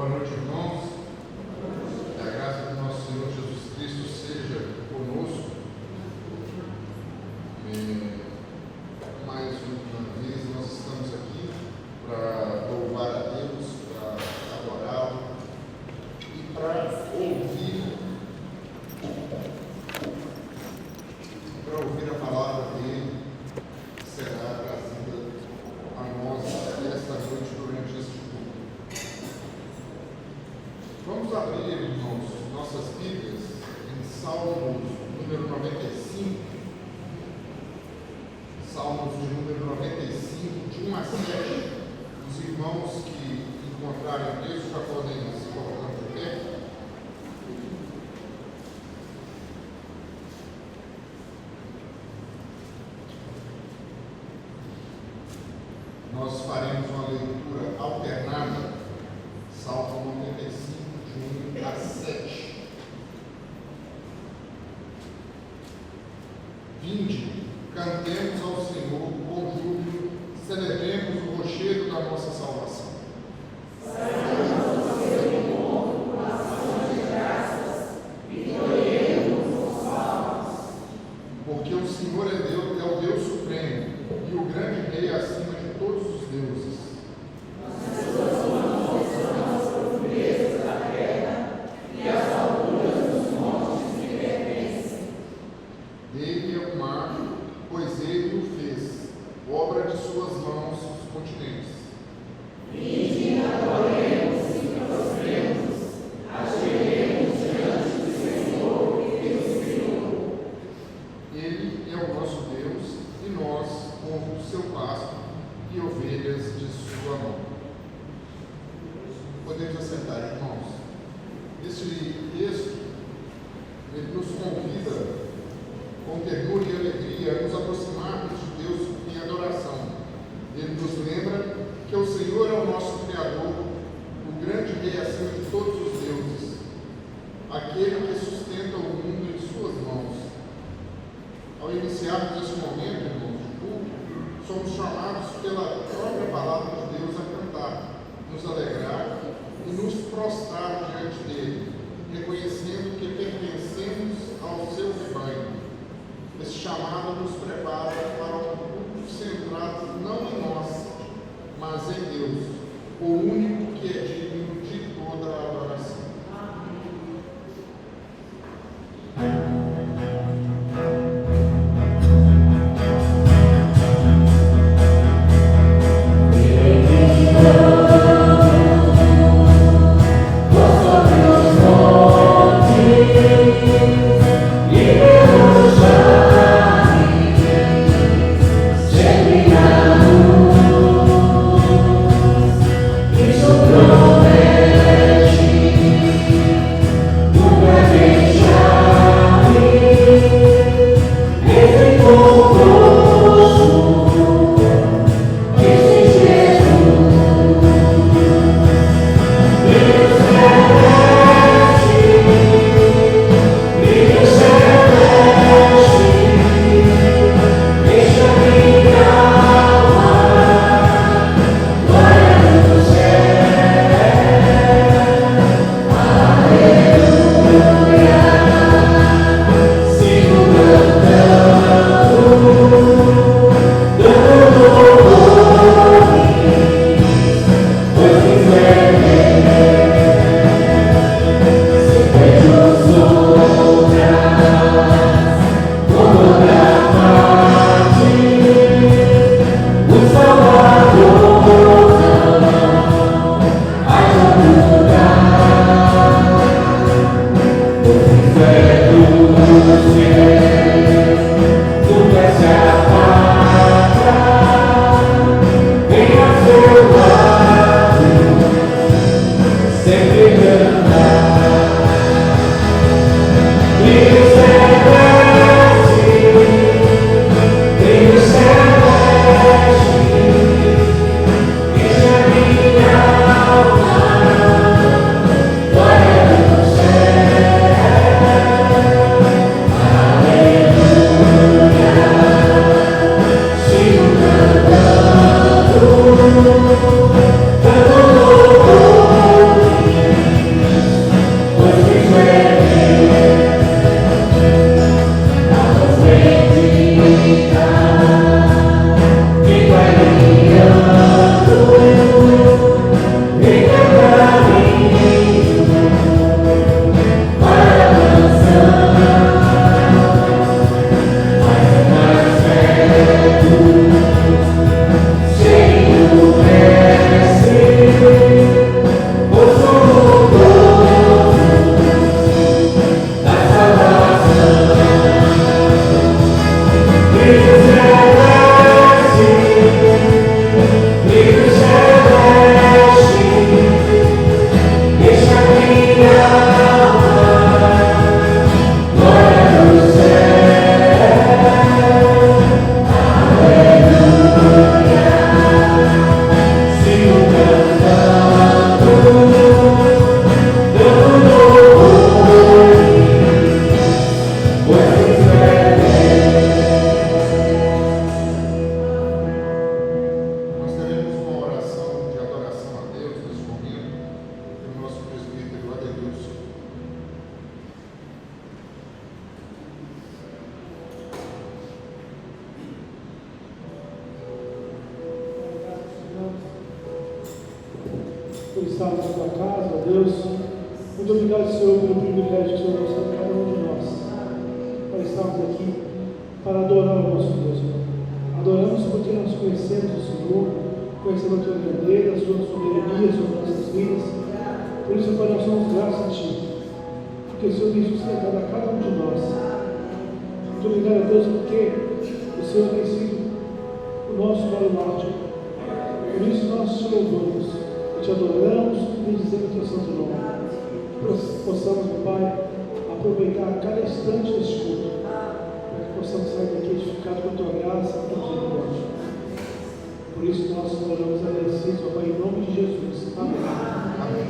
Boa noite, irmãos. Que a graça do nosso Senhor Jesus Cristo seja conosco. Mais uma vez nós estamos aqui para louvar a Deus, para adorá-lo e para ouvir a palavra dele que será trazida a nós esta noite durante este culto. Vamos abrir, irmãos, nossas Bíblias em Salmos número 95. Salmos de número 95, de 1 a 7. Os irmãos que encontrarem o texto já podem se colocar de pé. Nós faremos uma leitura alternada, Salmo 95, de 1 a 7. Vinde, cantemos ao Senhor com júbilo, celebremos o rochedo da nossa salvação. Saiamos ao seu encontro com ações de graças, vitoremos com salmos. Porque o Senhor é o Deus supremo e o grande Rei acima de todos os deuses. Nas suas mãos estão as profundezas da terra e as alturas dos montes lhe pertencem. Dele é o mar, pois ele o fez, obra de suas mãos os continentes. Vinde, adoremos e prostremos, ajoelhemos diante do Senhor que nos criou. Ele é o nosso Deus e nós, povo do seu pasto e ovelhas de sua mão. Podemos assentar, irmãos. Este texto ele nos convida com ternura e alegria a nos aproximarmos de Deus em adoração. Ele nos lembra que o Senhor é o nosso Criador, o grande Rei acima de todos os deuses, aquele que sustenta o mundo em suas mãos. Ao iniciarmos esse momento, irmãos, de culto, somos chamados pela própria palavra de Deus a cantar, nos alegrar e nos prostrar diante dele, reconhecendo que pertencemos ao seu rebanho. Esse chamado nos prepara para um culto centrado não em nós, mas em Deus, o único que é digno de toda a adoração. Promete por estarmos na tua casa, ó Deus. Muito obrigado, Senhor, pelo privilégio que o Senhor nos dá a cada um de nós, para estarmos aqui, para adorar o nosso Deus. Adoramos porque nós conhecemos o Senhor, conhecemos a tua grandeza, a sua soberania sobre nossas vidas. Por isso, Pai, nós somos gratos a Ti, porque o Senhor tem sustentado a cada um de nós. Muito obrigado, Deus, porque o Senhor tem sido o nosso baluarte. Por isso nós te louvamos, te adoramos e bendizemos o teu santo nome. Possamos, meu Pai, aproveitar cada instante deste culto, para que possamos sair daqui edificados com a tua graça e com a tua misericórdia. Por isso nós oramos agradecidos, meu Pai, em nome de Jesus. Amém. Amém.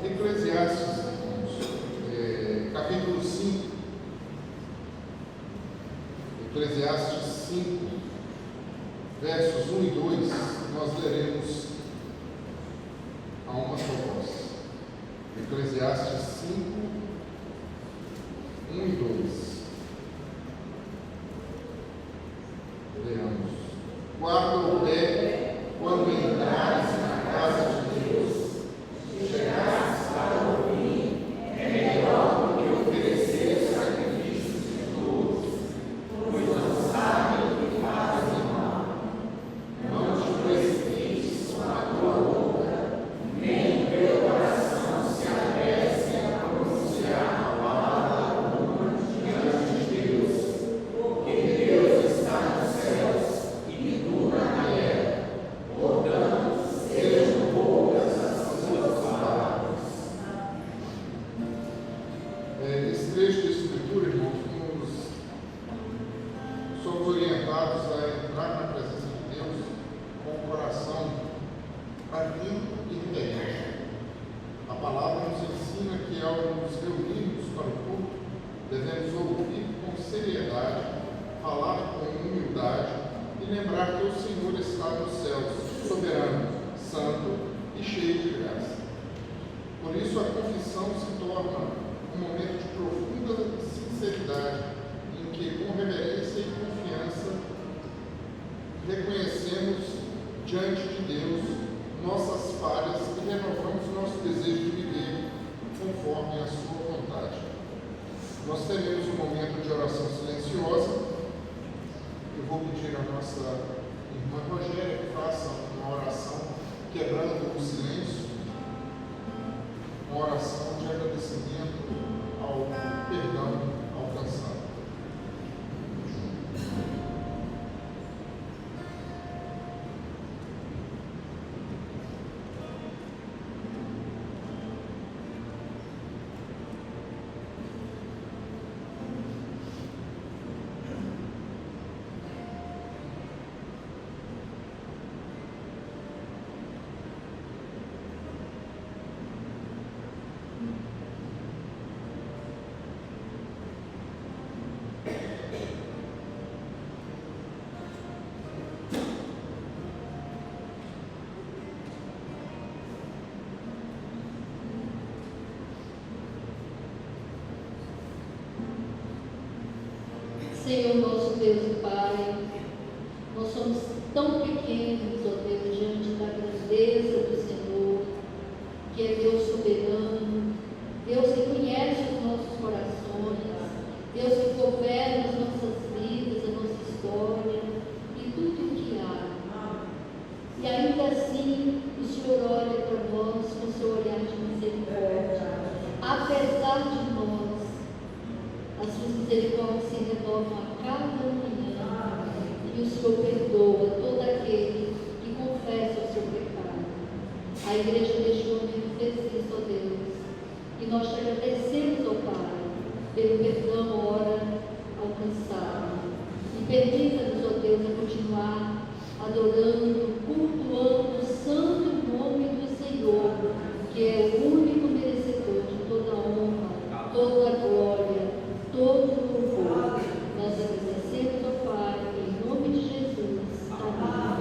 Eclesiastes, capítulo 5. Eclesiastes 5, versos 1 e 2, nós leremos a uma só voz. Eclesiastes 5, 1 e 2. Leamos. Guarda o pé quando entrares na casa de Deus, chegares para ouvir, é melhor do que oferecer sacrifícios de dores, pois não sabem o que fazem mal. Não te precipites com a tua boca, nem o teu coração se apresse a pronunciar a palavra alguma diante de Deus, porque Deus está nos céus e tu na terra. Portanto, sejam poucas as suas palavras. Nesse trecho de Escritura, irmãos, somos orientados a entrar na presença de Deus com o coração ardente e reverente. A palavra nos ensina que ao nos reunirmos para o culto, devemos ouvir com seriedade, falar com humildade e lembrar que o Senhor está nos céus, soberano, santo e cheio de graça. Por isso a confissão se torna um momento de profunda sinceridade, em que com reverência e confiança reconhecemos diante de Deus nossas falhas e renovamos nosso desejo de viver conforme a sua vontade. Nós teremos um momento de oração silenciosa. Eu vou pedir à nossa irmã Rogéria que faça uma oração quebrando o silêncio, uma oração de agradecimento ao perdão alcançado. Senhor, nosso Deus e Pai, nós somos tão pequenos, ó Deus, diante da grandeza do Senhor, que é Deus soberano, Deus que conhece os nossos corações, Deus que governa as nossas vidas, a nossa história e tudo o que há. E ainda assim, o Senhor olha para nós com o seu olhar de misericórdia. Apesar de nós, as suas misericórdias se renovam a cada manhã, e o Senhor perdoa todo aquele que confessa o seu pecado. A igreja neste momento fez isso, ó Deus, e nós te agradecemos, ó Pai, pelo perdão, ora, alcançado. E permita-nos, ó Deus, a continuar adorando, cultuando o santo nome do Senhor, que é o único merecedor de toda a honra, toda a glória, todo o louvor. Nós agradecemos, ó Pai, em nome de Jesus. Amém.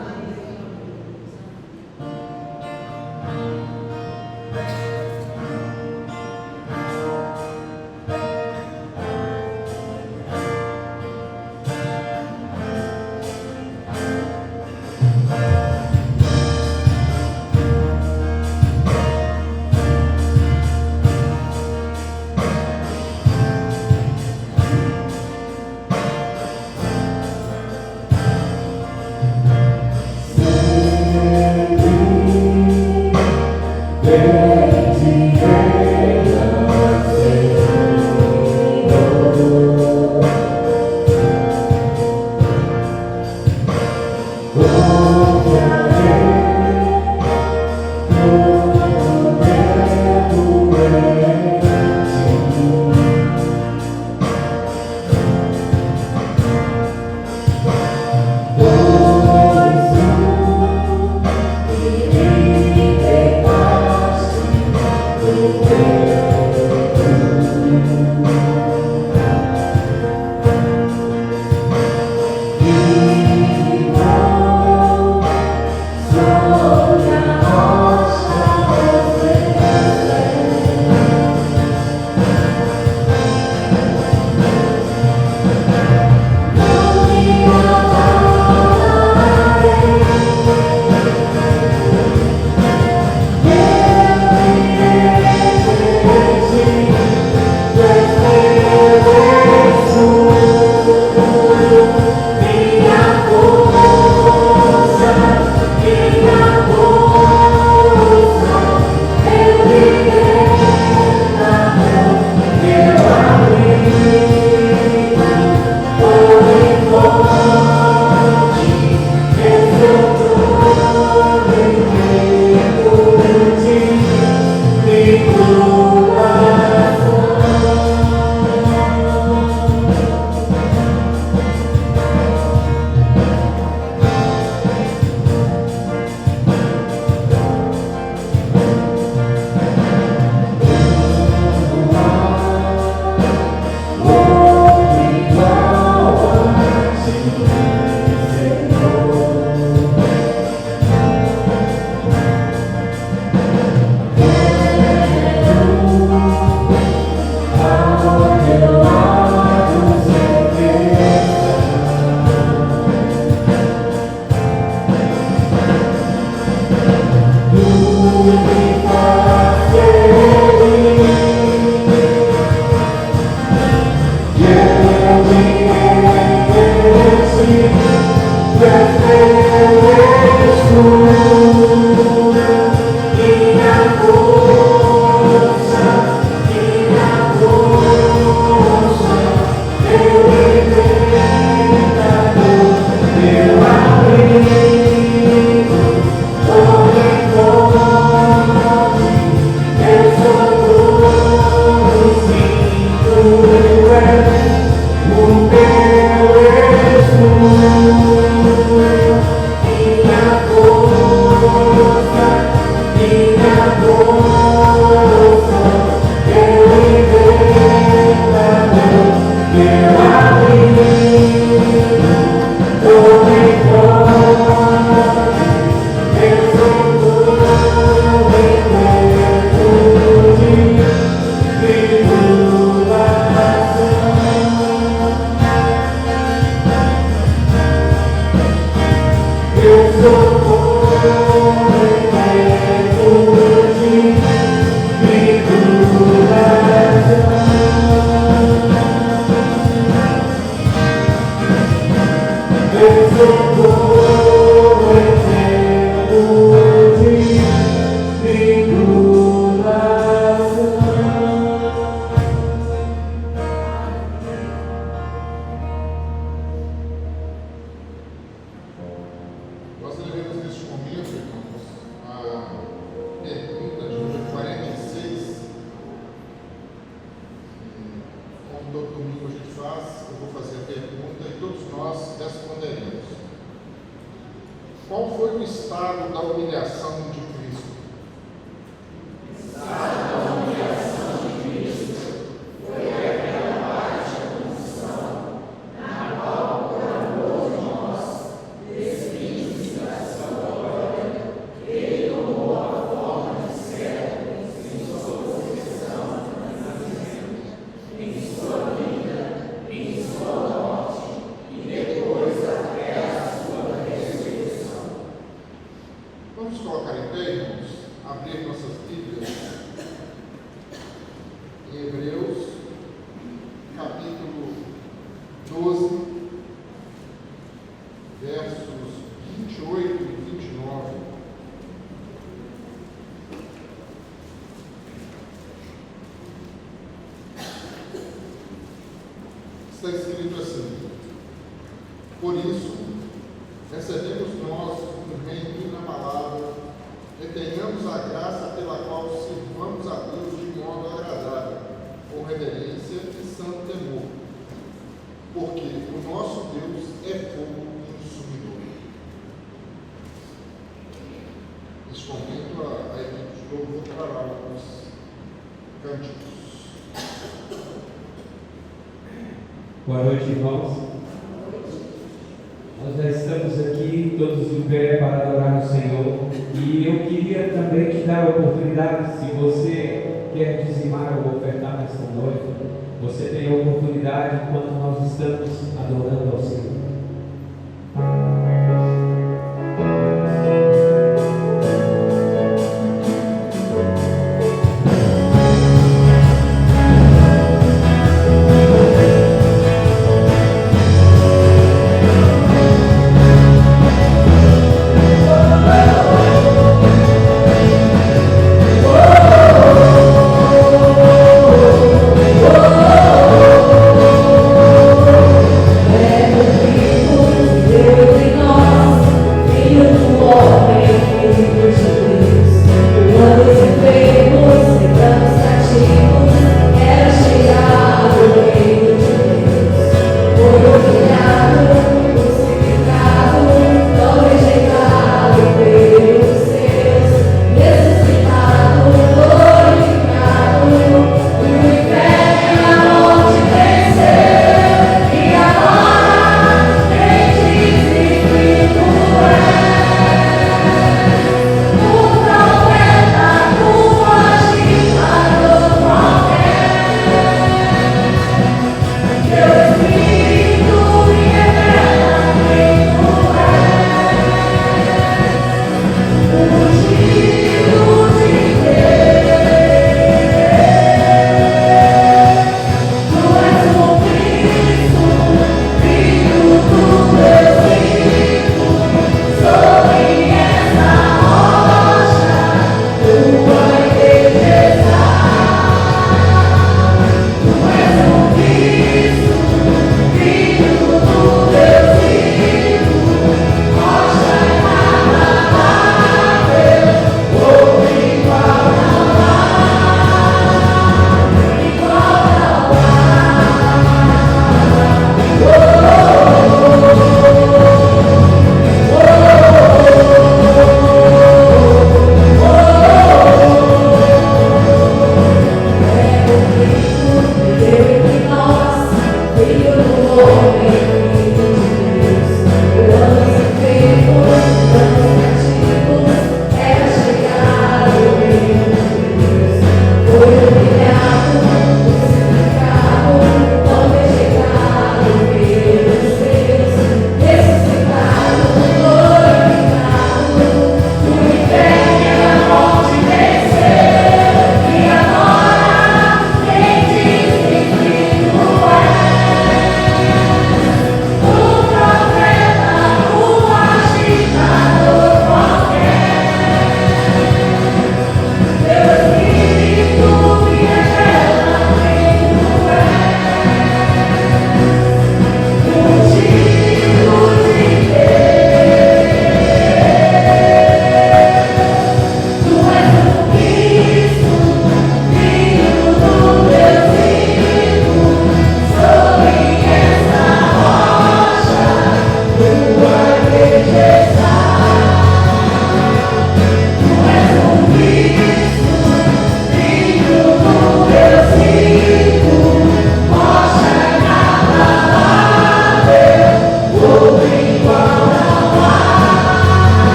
Nós leremos neste momento, irmãos, a pergunta de número 46. Como todo domingo a gente faz, eu vou fazer a pergunta e todos nós responderemos. Qual foi o estado da humilhação de Cristo? Vamos colocar em pé, irmãos, abrir nossas Bíblias em Hebreus, capítulo 12, versos 28 e 29. Está escrito assim: por isso, recebemos nós o cumprimento na palavra, e tenhamos a graça pela qual sirvamos a Deus de modo agradável, com reverência e santo temor, porque o nosso Deus é fogo consumidor. Neste momento, a equipe de louvor trará alguns cânticos. Boa noite, irmãos. Nós já estamos aqui todos em pé para adorar o Senhor, e eu queria também te dar a oportunidade, se você quer dizimar ou ofertar nesta noite, você tem a oportunidade enquanto nós estamos adorando ao Senhor. É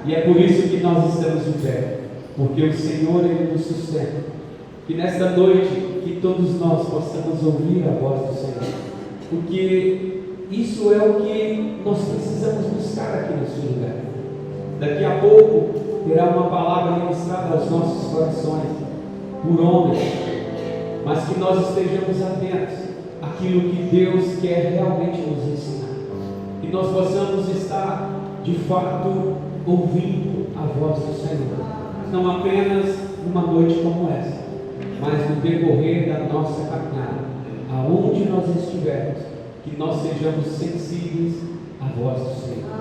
E é por isso que nós estamos de pé, porque o Senhor, Ele nos sustenta. Que nesta noite, que todos nós possamos ouvir a voz do Senhor, porque isso é o que nós precisamos buscar aqui neste lugar. Daqui a pouco terá uma palavra ministrada aos nossos corações por homens, mas que nós estejamos atentos àquilo que Deus quer realmente nos ensinar, que nós possamos estar de fato ouvindo a voz do Senhor, não apenas numa noite como essa, mas no decorrer da nossa caminhada, aonde nós estivermos, que nós sejamos sensíveis à voz do Senhor.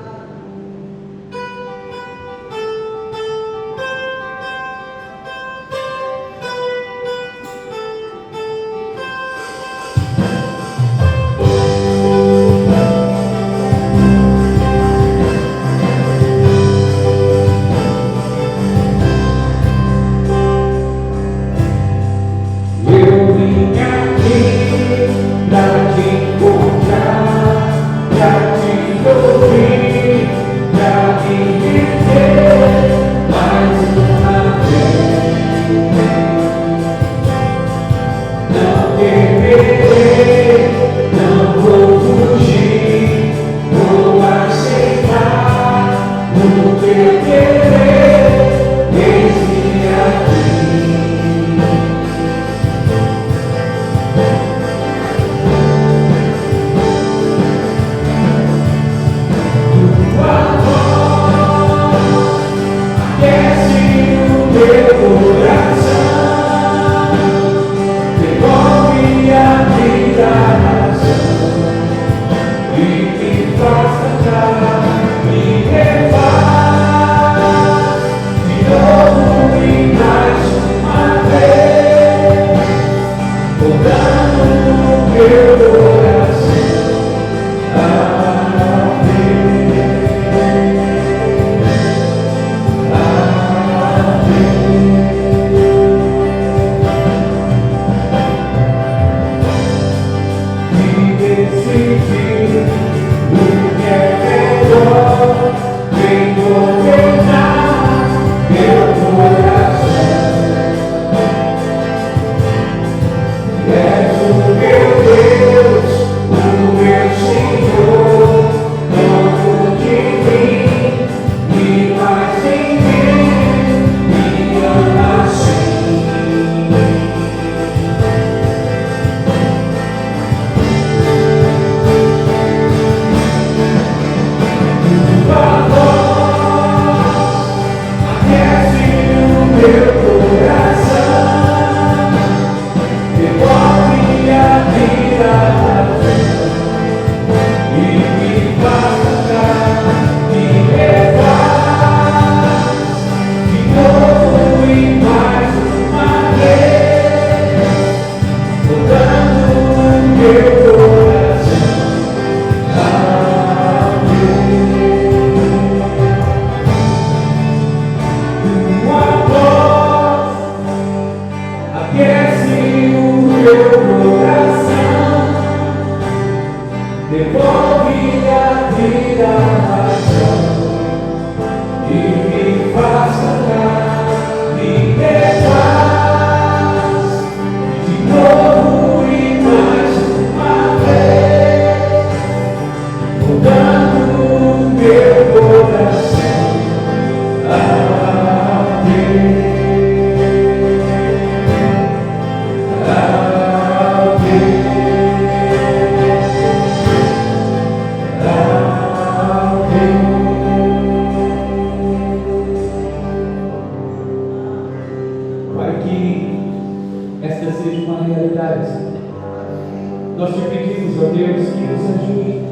Nós te pedimos, ó Deus, que nos ajude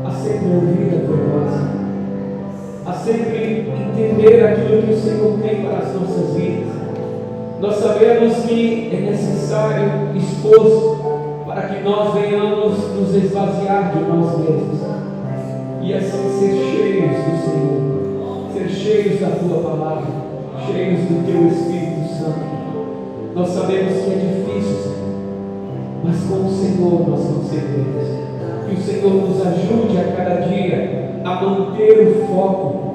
a sempre ouvir a tua voz, a sempre entender aquilo que o Senhor tem para as nossas vidas. Nós sabemos que é necessário esforço para que nós venhamos nos esvaziar de nós mesmos e assim ser cheios do Senhor, ser cheios da tua palavra, cheios do teu Espírito Santo. Nós sabemos que é difícil, Senhor, mas com o Senhor nós conseguimos. Que o Senhor nos ajude a cada dia a manter o foco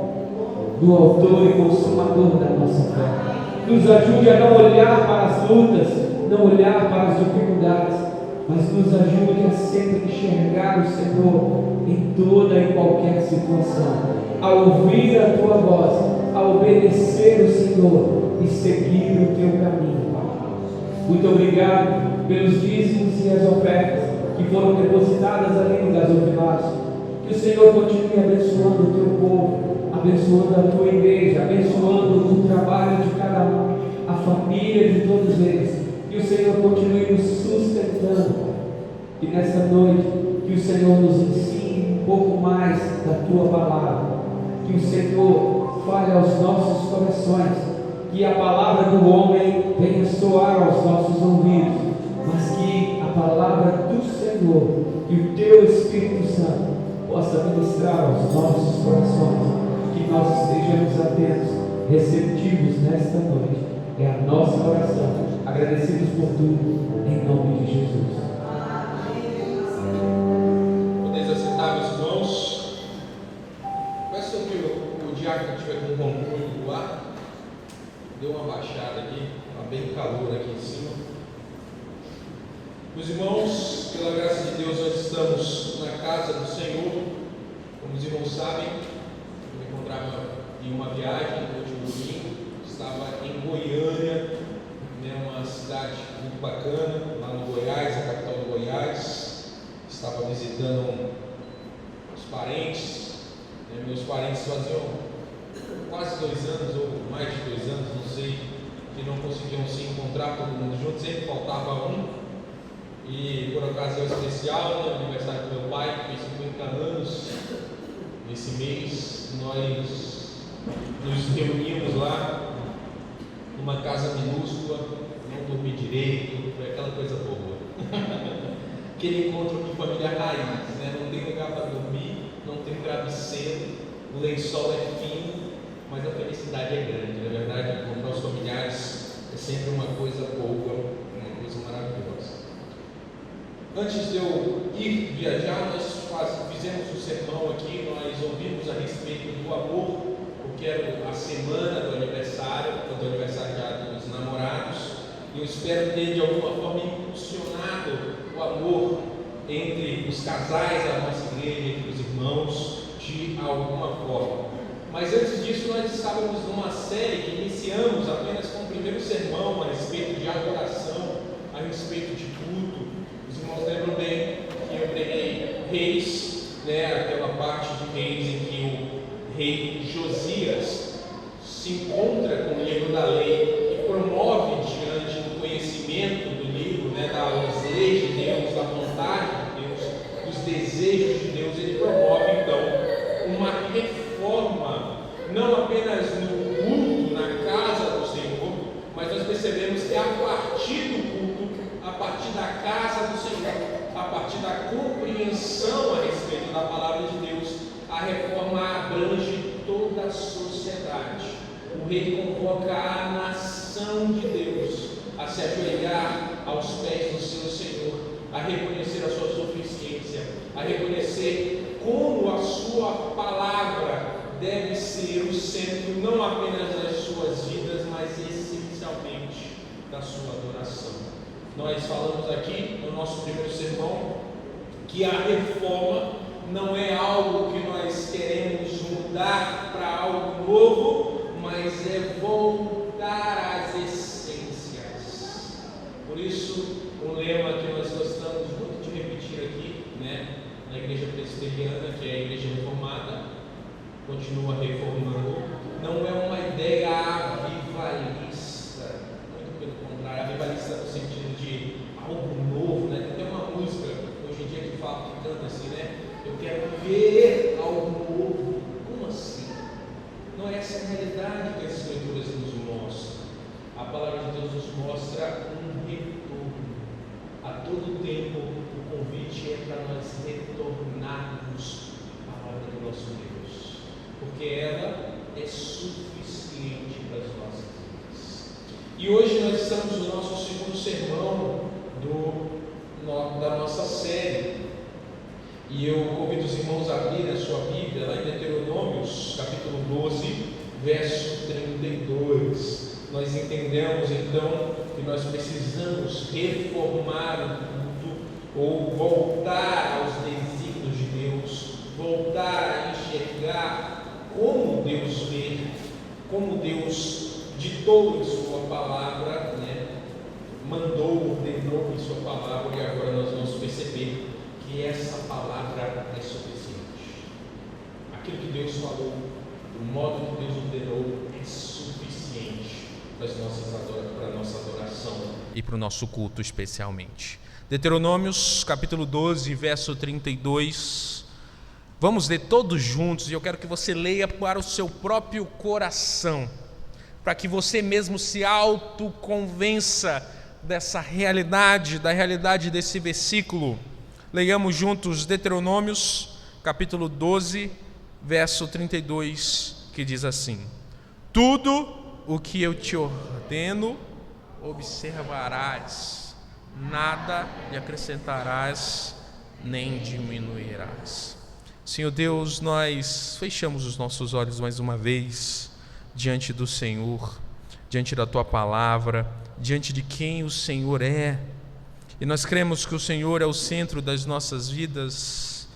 do autor e consumador da nossa fé. Nos ajude a não olhar para as lutas, não olhar para as dificuldades, mas nos ajude a sempre enxergar o Senhor em toda e qualquer situação, a ouvir a Tua voz, a obedecer o Senhor e seguir o Teu caminho, Pai. Muito obrigado pelos dízimos e as ofertas que foram depositadas ali no gasofilácio. Que o Senhor continue abençoando o Teu povo, abençoando a Tua igreja, abençoando o trabalho de cada um, a família de todos eles. Que o Senhor continue nos sustentando. E nessa noite, que o Senhor nos ensine um pouco mais da Tua palavra. Que o Senhor fale aos nossos corações. Que a palavra do homem venha soar aos nossos ouvidos, mas que a palavra do Senhor e o Teu Espírito Santo possa ministrar aos nossos corações. Que nós estejamos atentos, receptivos nesta noite. É a nossa oração, agradecidos por tudo, em nome de Jesus. Podeis assentar, meus irmãos. Peço que o diácono estiver com o controle do ar. Deu uma baixada aqui, está bem calor aqui em cima. Meus irmãos, pela graça de Deus, nós estamos na casa do Senhor. Como os irmãos sabem, eu me encontrava em uma viagem no último domingo. Estava em Goiânia, uma cidade muito bacana, lá no Goiás, a capital do Goiás. Estava visitando os parentes. Meus parentes faziam quase 2 anos, ou mais de 2 anos, não sei, que não conseguiam se encontrar todo mundo junto, sempre faltava um. E por ocasião especial, no aniversário do meu pai, que fez 50 anos, nesse mês, nós nos reunimos lá, numa casa minúscula, não dormi direito, foi aquela coisa boa. Aquele encontro de família raiz, não tem lugar para dormir, não tem travesseiro, o lençol é fino, mas a felicidade é grande. Na verdade, encontrar os familiares é sempre uma coisa boa, uma coisa maravilhosa. Antes de eu ir viajar, nós fizemos um sermão aqui, nós ouvimos a respeito do amor, porque era a semana do aniversário já dos namorados, e eu espero ter de alguma forma impulsionado o amor entre os casais da nossa igreja, entre os irmãos, de alguma forma. Mas antes disso, nós estávamos numa série que iniciamos apenas com o primeiro sermão a respeito de adoração, a respeito de culto. Os irmãos lembram bem que eu preguei Reis, aquela parte de Reis em que o rei Josias se encontra com o livro da lei e promove diante do conhecimento do livro, das leis de Deus, da vontade de Deus, dos desejos de Deus. Ele promove então uma reforma, não apenas no culto, na casa do Senhor, mas nós percebemos que a partir do culto, a partir da casa do Senhor, a partir da compreensão a respeito da palavra de Deus, a reforma abrange toda a sociedade. O rei convoca a nação de Deus a se ajoelhar aos pés do seu Senhor, a reconhecer a sua suficiência, a reconhecer como a sua palavra deve ser o centro não apenas das suas vidas, mas essencialmente da sua adoração. Nós falamos aqui no nosso primeiro sermão que a reforma não é algo que nós queremos mudar para algo novo, mas é voltar às essências. Por isso, um lema que nós gostamos muito de repetir aqui, na igreja presbiteriana, que é a igreja reformada, continua reformando, não é uma ideia avivalista, muito pelo contrário, avivalista no sentido de algo novo, Tem uma música hoje em dia que fala, que canta assim, eu quero ver algo novo. Como assim? Não é essa a realidade que as Escrituras nos mostram. A palavra de Deus nos mostra um retorno. A todo tempo o convite é para nós retornarmos à palavra do nosso Deus, porque ela é suficiente para as nossas vidas. E hoje nós estamos no nosso segundo sermão da nossa série. E eu convido os irmãos a abrirem a sua Bíblia lá em Deuteronômios, capítulo 12, verso 32. Nós entendemos então que nós precisamos reformar o culto, ou voltar aos desígnios de Deus, voltar a enxergar como Deus vê, como Deus ditou em sua palavra, mandou, ordenou em sua palavra, e agora nós vamos perceber que essa palavra é suficiente. Aquilo que Deus falou, o modo que Deus ordenou é suficiente para a nossa adoração e para o nosso culto especialmente. Deuteronômios capítulo 12, verso 32. Vamos ler todos juntos, e eu quero que você leia para o seu próprio coração, para que você mesmo se autoconvença dessa realidade, da realidade desse versículo. Leiamos juntos Deuteronômios capítulo 12, verso 32, que diz assim: tudo o que eu te ordeno observarás, nada lhe acrescentarás nem diminuirás. Senhor Deus, nós fechamos os nossos olhos mais uma vez diante do Senhor, diante da Tua palavra, diante de quem o Senhor é, e nós cremos que o Senhor é o centro das nossas vidas.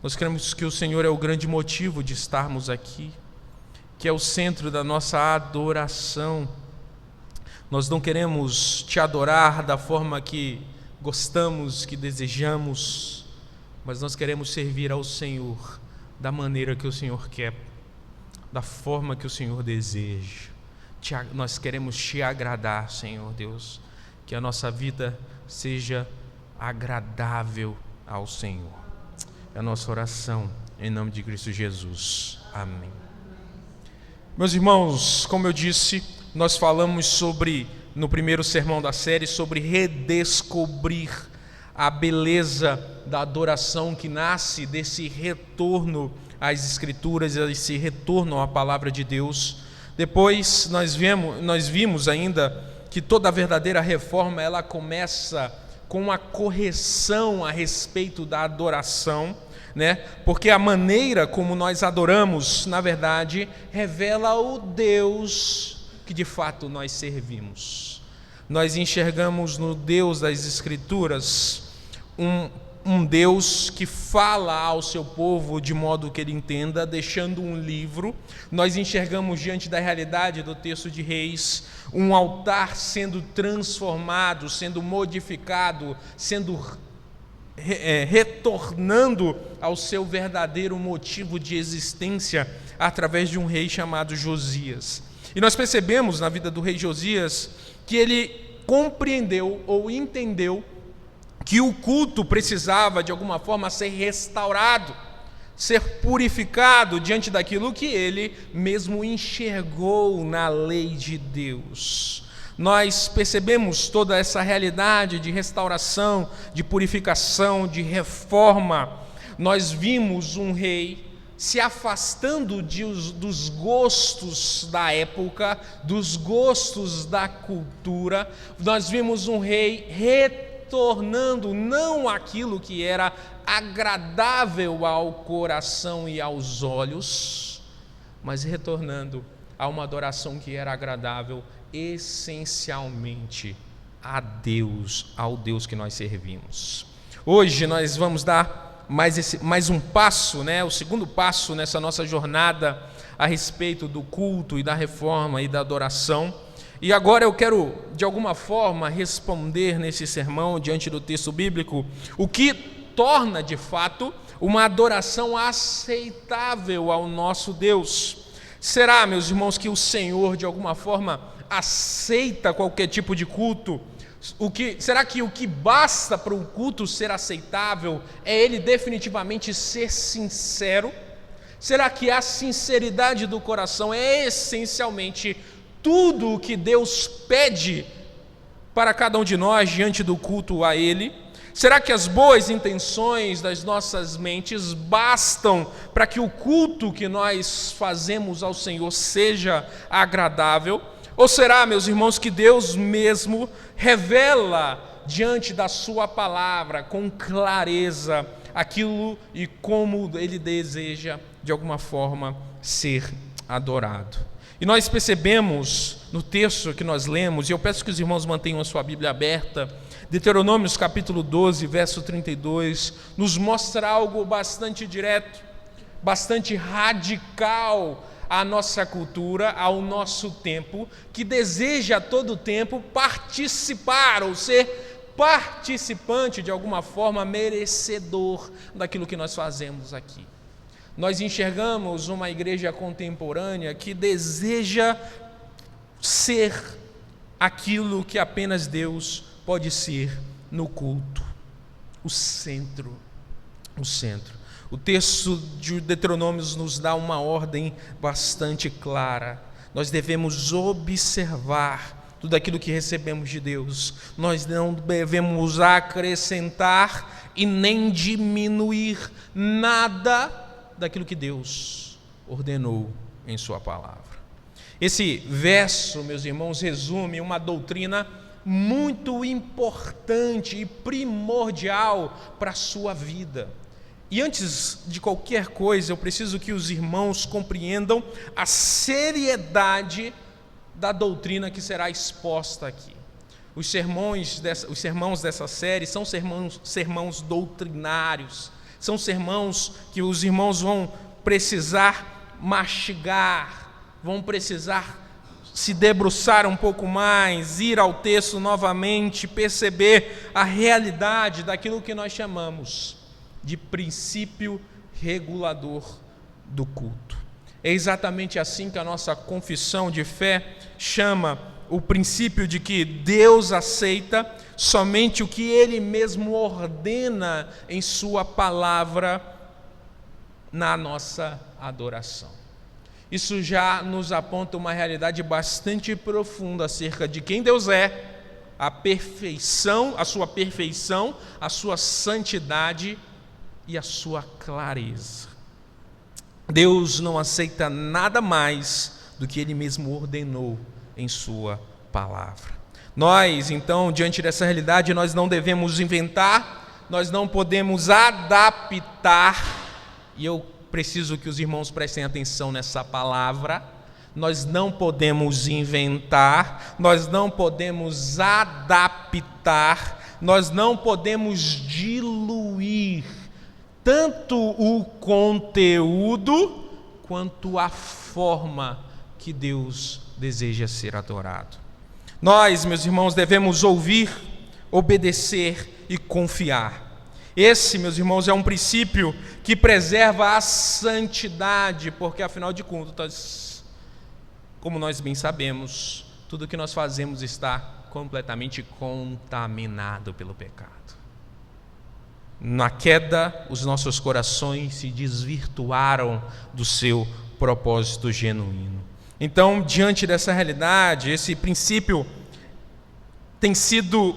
Nós cremos que o Senhor é o grande motivo de estarmos aqui, que é o centro da nossa adoração. Nós não queremos Te adorar da forma que gostamos, que desejamos, mas nós queremos servir ao Senhor da maneira que o Senhor quer, da forma que o Senhor deseja. Nós queremos Te agradar, Senhor Deus, que a nossa vida seja agradável ao Senhor. É a nossa oração, em nome de Cristo Jesus. Amém. Meus irmãos, como eu disse, nós falamos no primeiro sermão da série, sobre redescobrir a beleza da adoração que nasce desse retorno às Escrituras, esse retorno à palavra de Deus. Depois nós vimos ainda que toda a verdadeira reforma, ela começa com a correção a respeito da adoração, porque a maneira como nós adoramos, na verdade, revela o Deus que de fato nós servimos. Nós enxergamos no Deus das Escrituras um Deus que fala ao seu povo de modo que ele entenda, deixando um livro. Nós enxergamos diante da realidade do texto de Reis um altar sendo transformado, sendo modificado, sendo retornando ao seu verdadeiro motivo de existência através de um rei chamado Josias. E nós percebemos na vida do rei Josias que ele compreendeu ou entendeu que o culto precisava de alguma forma ser restaurado, ser purificado diante daquilo que ele mesmo enxergou na lei de Deus. Nós percebemos toda essa realidade de restauração, de purificação, de reforma. Nós vimos um rei se afastando dos gostos da época, dos gostos da cultura. Nós vimos um rei retornando não aquilo que era agradável ao coração e aos olhos, mas retornando a uma adoração que era agradável essencialmente a Deus, ao Deus que nós servimos. Hoje nós vamos dar mais um passo, o segundo passo nessa nossa jornada a respeito do culto e da reforma e da adoração. E agora eu quero, de alguma forma, responder nesse sermão, diante do texto bíblico, o que torna, de fato, uma adoração aceitável ao nosso Deus. Será, meus irmãos, que o Senhor, de alguma forma, aceita qualquer tipo de culto? Será que o que basta para um culto ser aceitável é ele definitivamente ser sincero? Será que a sinceridade do coração é essencialmente tudo o que Deus pede para cada um de nós diante do culto a Ele? Será que as boas intenções das nossas mentes bastam para que o culto que nós fazemos ao Senhor seja agradável? Ou será, meus irmãos, que Deus mesmo revela diante da sua palavra com clareza aquilo e como Ele deseja, de alguma forma, ser adorado? E nós percebemos no texto que nós lemos, e eu peço que os irmãos mantenham a sua Bíblia aberta, Deuteronômios capítulo 12, verso 32, nos mostra algo bastante direto, bastante radical à nossa cultura, ao nosso tempo, que deseja a todo tempo participar, ou ser participante de alguma forma, merecedor daquilo que nós fazemos aqui. Nós enxergamos uma igreja contemporânea que deseja ser aquilo que apenas Deus pode ser no culto, o centro. O texto de Deuteronômios nos dá uma ordem bastante clara. Nós devemos observar tudo aquilo que recebemos de Deus. Nós não devemos acrescentar e nem diminuir nada daquilo que Deus ordenou em sua palavra. Esse verso, meus irmãos, resume uma doutrina muito importante e primordial para a sua vida. E antes de qualquer coisa, eu preciso que os irmãos compreendam a seriedade da doutrina que será exposta aqui. Os sermões dessa série são sermãos doutrinários, são sermãos que os irmãos vão precisar mastigar, vão precisar se debruçar um pouco mais, ir ao texto novamente, perceber a realidade daquilo que nós chamamos de princípio regulador do culto. É exatamente assim que a nossa confissão de fé chama o princípio de que Deus aceita somente o que Ele mesmo ordena em sua palavra na nossa adoração. Isso já nos aponta uma realidade bastante profunda acerca de quem Deus é, a perfeição, a sua santidade e a sua clareza. Deus não aceita nada mais do que Ele mesmo ordenou em sua palavra. Nós, então, diante dessa realidade, nós não devemos inventar, nós não podemos adaptar, e eu preciso que os irmãos prestem atenção nessa palavra, nós não podemos inventar, nós não podemos adaptar, nós não podemos diluir tanto o conteúdo quanto a forma que Deus deseja ser adorado. Nós, meus irmãos, devemos ouvir, obedecer e confiar. Esse, meus irmãos, é um princípio que preserva a santidade, porque afinal de contas, como nós bem sabemos, tudo que nós fazemos está completamente contaminado pelo pecado. Na queda, os nossos corações se desvirtuaram do seu propósito genuíno. Então, diante dessa realidade, esse princípio tem sido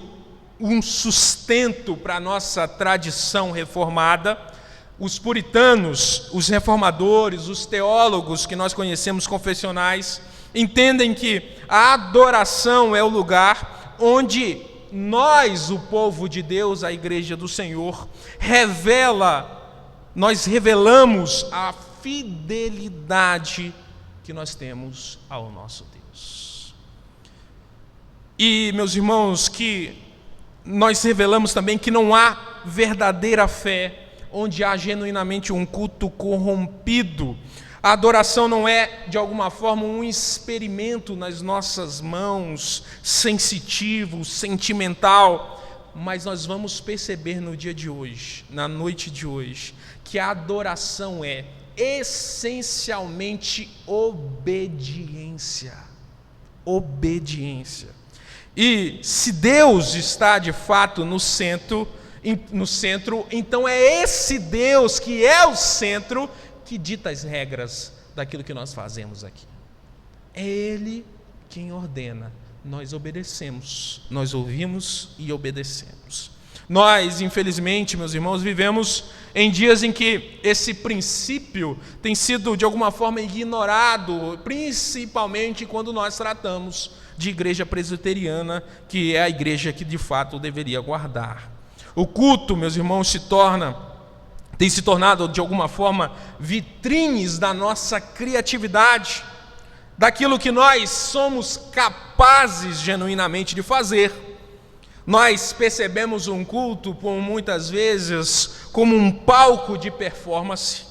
um sustento para a nossa tradição reformada. Os puritanos, os reformadores, os teólogos que nós conhecemos confessionais, entendem que a adoração é o lugar onde nós, o povo de Deus, a igreja do Senhor, nós revelamos a fidelidade que nós temos ao nosso Deus. E, meus irmãos, que nós revelamos também que não há verdadeira fé onde há genuinamente um culto corrompido. A adoração não é, de alguma forma, um experimento nas nossas mãos, sensitivo, sentimental, mas nós vamos perceber no dia de hoje, na noite de hoje, que a adoração é essencialmente obediência. Obediência. E se Deus está de fato no centro, então é esse Deus que é o centro que dita as regras daquilo que nós fazemos aqui. É Ele quem ordena, nós obedecemos, nós ouvimos e obedecemos. Nós, infelizmente, meus irmãos, vivemos em dias em que esse princípio tem sido de alguma forma ignorado, principalmente quando nós tratamos de igreja presbiteriana, que é a igreja que de fato deveria guardar. O culto, meus irmãos, tem se tornado de alguma forma vitrines da nossa criatividade. daquilo que nós somos capazes genuinamente de fazer. Nós percebemos um culto, por muitas vezes, como um palco de performance,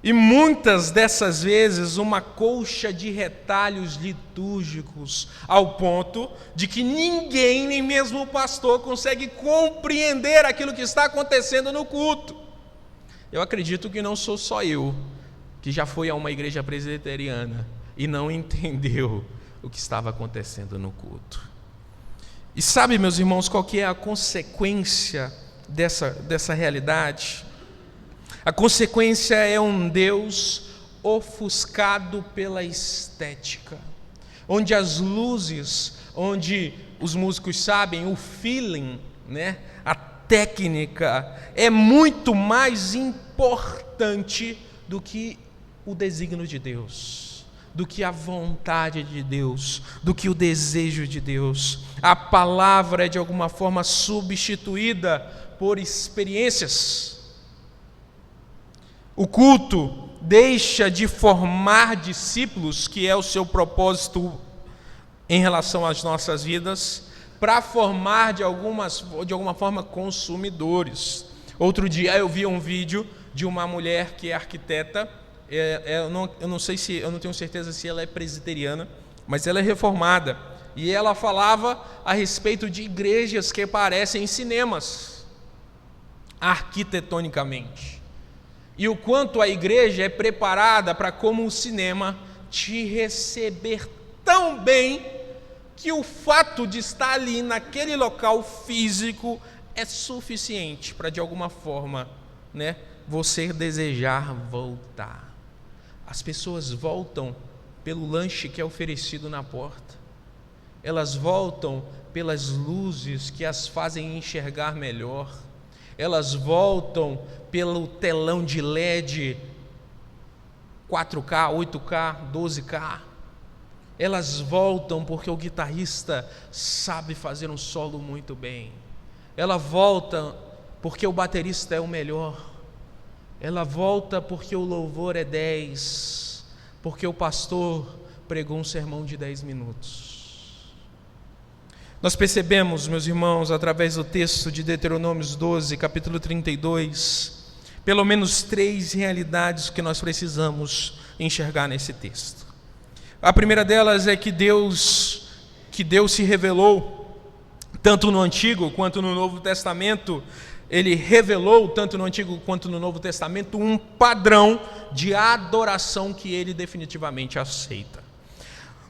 e muitas dessas vezes uma colcha de retalhos litúrgicos, ao ponto de que ninguém, nem mesmo o pastor, consegue compreender aquilo que está acontecendo no culto. Eu acredito que não sou só eu, que já foi a uma igreja presbiteriana e não entendeu o que estava acontecendo no culto. E sabe, meus irmãos, qual que é a consequência dessa realidade? A consequência é um Deus ofuscado pela estética, onde as luzes, onde os músicos sabem, o feeling, né? A técnica é muito mais importante do que o desígnio de Deus, do que a vontade de Deus, do que o desejo de Deus. A palavra é de alguma forma substituída por experiências. O culto deixa de formar discípulos, que é o seu propósito em relação às nossas vidas, para formar de alguma forma consumidores. Outro dia eu vi um vídeo de uma mulher que é arquiteta. Eu não tenho certeza se ela é presbiteriana, mas ela é reformada, e ela falava a respeito de igrejas que parecem cinemas, arquitetonicamente, e o quanto a igreja é preparada para, como o cinema, te receber tão bem, que o fato de estar ali naquele local físico é suficiente para, de alguma forma, né, você desejar voltar. As pessoas voltam pelo lanche que é oferecido na porta, elas voltam pelas luzes que as fazem enxergar melhor, elas voltam pelo telão de LED 4K, 8K, 12K, elas voltam porque o guitarrista sabe fazer um solo muito bem, ela volta porque o baterista é o melhor, ela volta porque o louvor é 10, porque o pastor pregou um sermão de 10 minutos. Nós percebemos, meus irmãos, através do texto de Deuteronômios 12, capítulo 32, pelo menos 3 realidades que nós precisamos enxergar nesse texto. A primeira delas é que Deus se revelou, tanto no Antigo quanto no Novo Testamento. Ele revelou, tanto no Antigo quanto no Novo Testamento, um padrão de adoração que ele definitivamente aceita.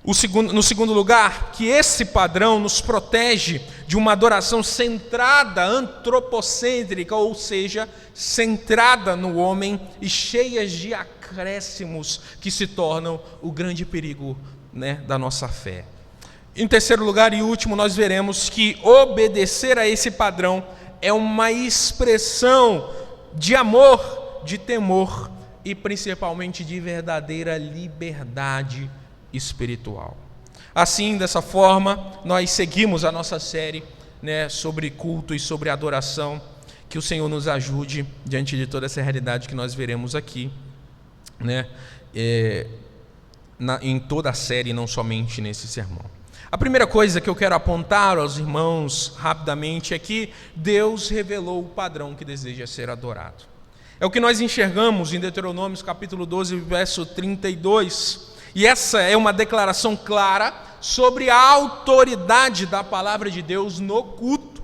No segundo lugar, que esse padrão nos protege de uma adoração centrada, antropocêntrica, ou seja, centrada no homem e cheias de acréscimos que se tornam o grande perigo, né, da nossa fé. Em terceiro lugar e último, nós veremos que obedecer a esse padrão é uma expressão de amor, de temor e principalmente de verdadeira liberdade espiritual. Assim, dessa forma, nós seguimos a nossa série, né, sobre culto e sobre adoração. Que o Senhor nos ajude diante de toda essa realidade que nós veremos aqui, né, em toda a série, não somente nesse sermão. A primeira coisa que eu quero apontar aos irmãos rapidamente é que Deus revelou o padrão que deseja ser adorado. É o que nós enxergamos em Deuteronômio capítulo 12, verso 32. E essa é uma declaração clara sobre a autoridade da palavra de Deus no culto.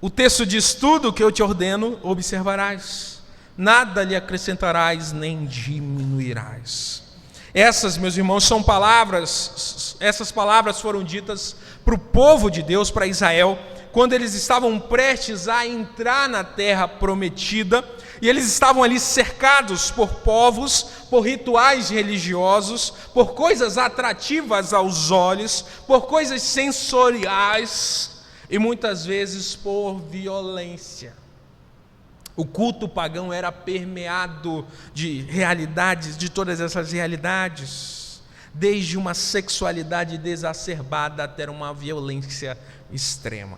O texto diz: tudo que eu te ordeno observarás, nada lhe acrescentarás nem diminuirás. Essas, meus irmãos, essas palavras foram ditas para o povo de Deus, para Israel, quando eles estavam prestes a entrar na terra prometida, e eles estavam ali cercados por povos, por rituais religiosos, por coisas atrativas aos olhos, por coisas sensoriais e muitas vezes por violência. O culto pagão era permeado de realidades, de todas essas realidades, desde uma sexualidade desacerbada até uma violência extrema.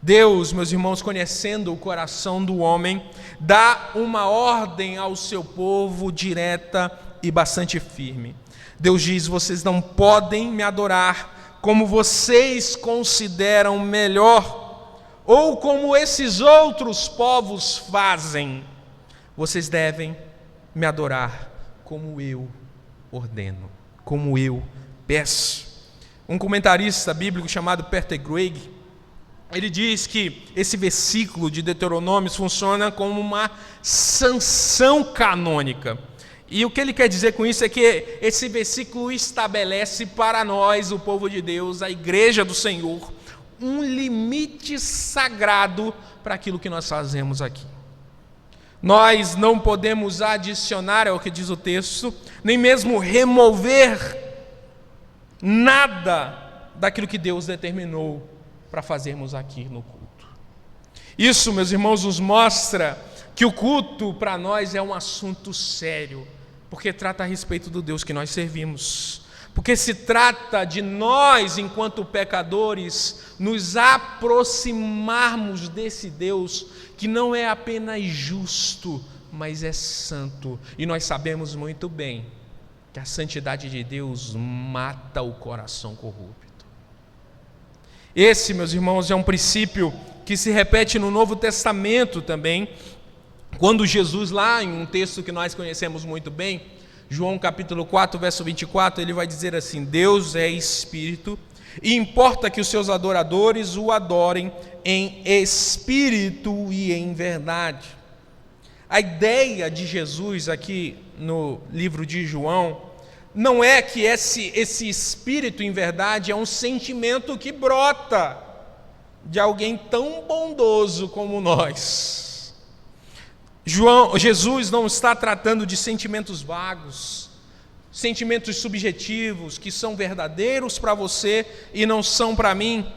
Deus, meus irmãos, conhecendo o coração do homem, dá uma ordem ao seu povo direta e bastante firme. Deus diz: vocês não podem me adorar como vocês consideram melhor, ou como esses outros povos fazem. Vocês devem me adorar como eu ordeno, como eu peço. Um comentarista bíblico chamado Peter Greig, ele diz que esse versículo de Deuteronômio funciona como uma sanção canônica. E o que ele quer dizer com isso é que esse versículo estabelece para nós, o povo de Deus, a igreja do Senhor, um limite sagrado para aquilo que nós fazemos aqui. Nós não podemos adicionar, é o que diz o texto, nem mesmo remover nada daquilo que Deus determinou para fazermos aqui no culto. Isso, meus irmãos, nos mostra que o culto para nós é um assunto sério, porque trata a respeito do Deus que nós servimos, porque se trata de nós, enquanto pecadores, nos aproximarmos desse Deus que não é apenas justo, mas é santo, e nós sabemos muito bem que a santidade de Deus mata o coração corrupto. Esse, meus irmãos, é um princípio que se repete no Novo Testamento também, quando Jesus, lá em um texto que nós conhecemos muito bem, João capítulo 4, verso 24, ele vai dizer assim: Deus é Espírito, e importa que os seus adoradores o adorem em espírito e em verdade. A ideia de Jesus aqui no livro de João não é que esse espírito em verdade é um sentimento que brota de alguém tão bondoso como nós. Jesus não está tratando de sentimentos vagos, sentimentos subjetivos que são verdadeiros para você e não são para mim.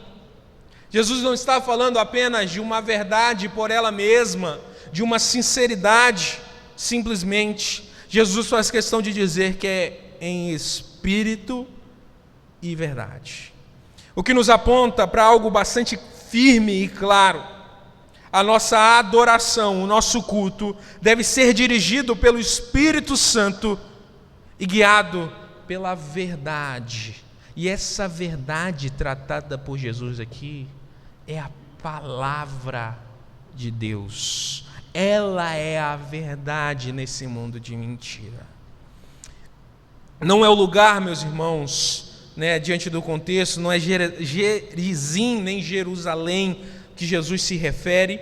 Jesus não está falando apenas de uma verdade por ela mesma, de uma sinceridade, simplesmente. Jesus faz questão de dizer que é em espírito e verdade. O que nos aponta para algo bastante firme e claro. A nossa adoração, o nosso culto, deve ser dirigido pelo Espírito Santo e guiado pela verdade. E essa verdade tratada por Jesus aqui é a palavra de Deus. Ela é a verdade nesse mundo de mentira. Não é o lugar, meus irmãos, diante do contexto, não é Gerizim nem Jerusalém que Jesus se refere,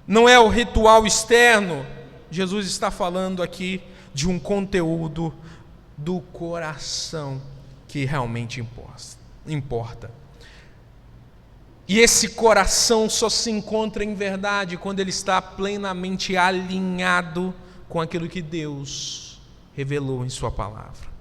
não é o ritual externo. Jesus está falando aqui de um conteúdo do coração que realmente importa. E esse coração só se encontra em verdade quando ele está plenamente alinhado com aquilo que Deus revelou em sua palavra.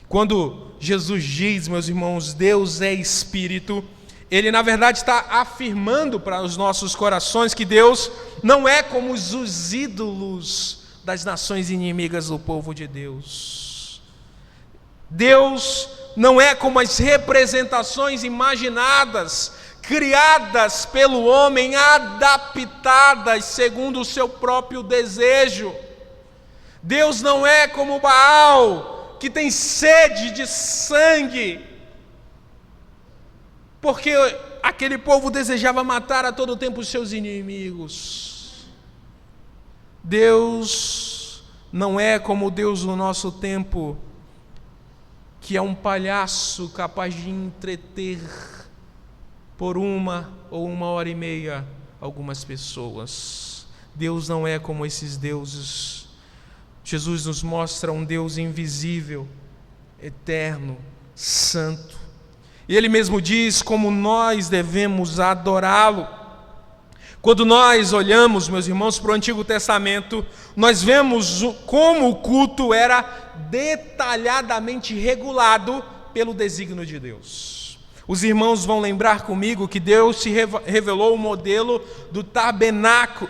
Quando Jesus diz, meus irmãos, Deus é Espírito, Ele na verdade está afirmando para os nossos corações que Deus não é como os ídolos das nações inimigas do povo de Deus. Deus não é como as representações imaginadas, criadas pelo homem, adaptadas segundo o seu próprio desejo. Deus não é como Baal, que tem sede de sangue, porque aquele povo desejava matar a todo tempo os seus inimigos. Deus não é como o Deus do nosso tempo, que é um palhaço capaz de entreter por 1 ou 1h30 algumas pessoas. Deus não é como esses deuses. Jesus nos mostra um Deus invisível, eterno, santo. E Ele mesmo diz como nós devemos adorá-lo. Quando nós olhamos, meus irmãos, para o Antigo Testamento, nós vemos como o culto era detalhadamente regulado pelo desígnio de Deus. Os irmãos vão lembrar comigo que Deus se revelou o modelo do tabernáculo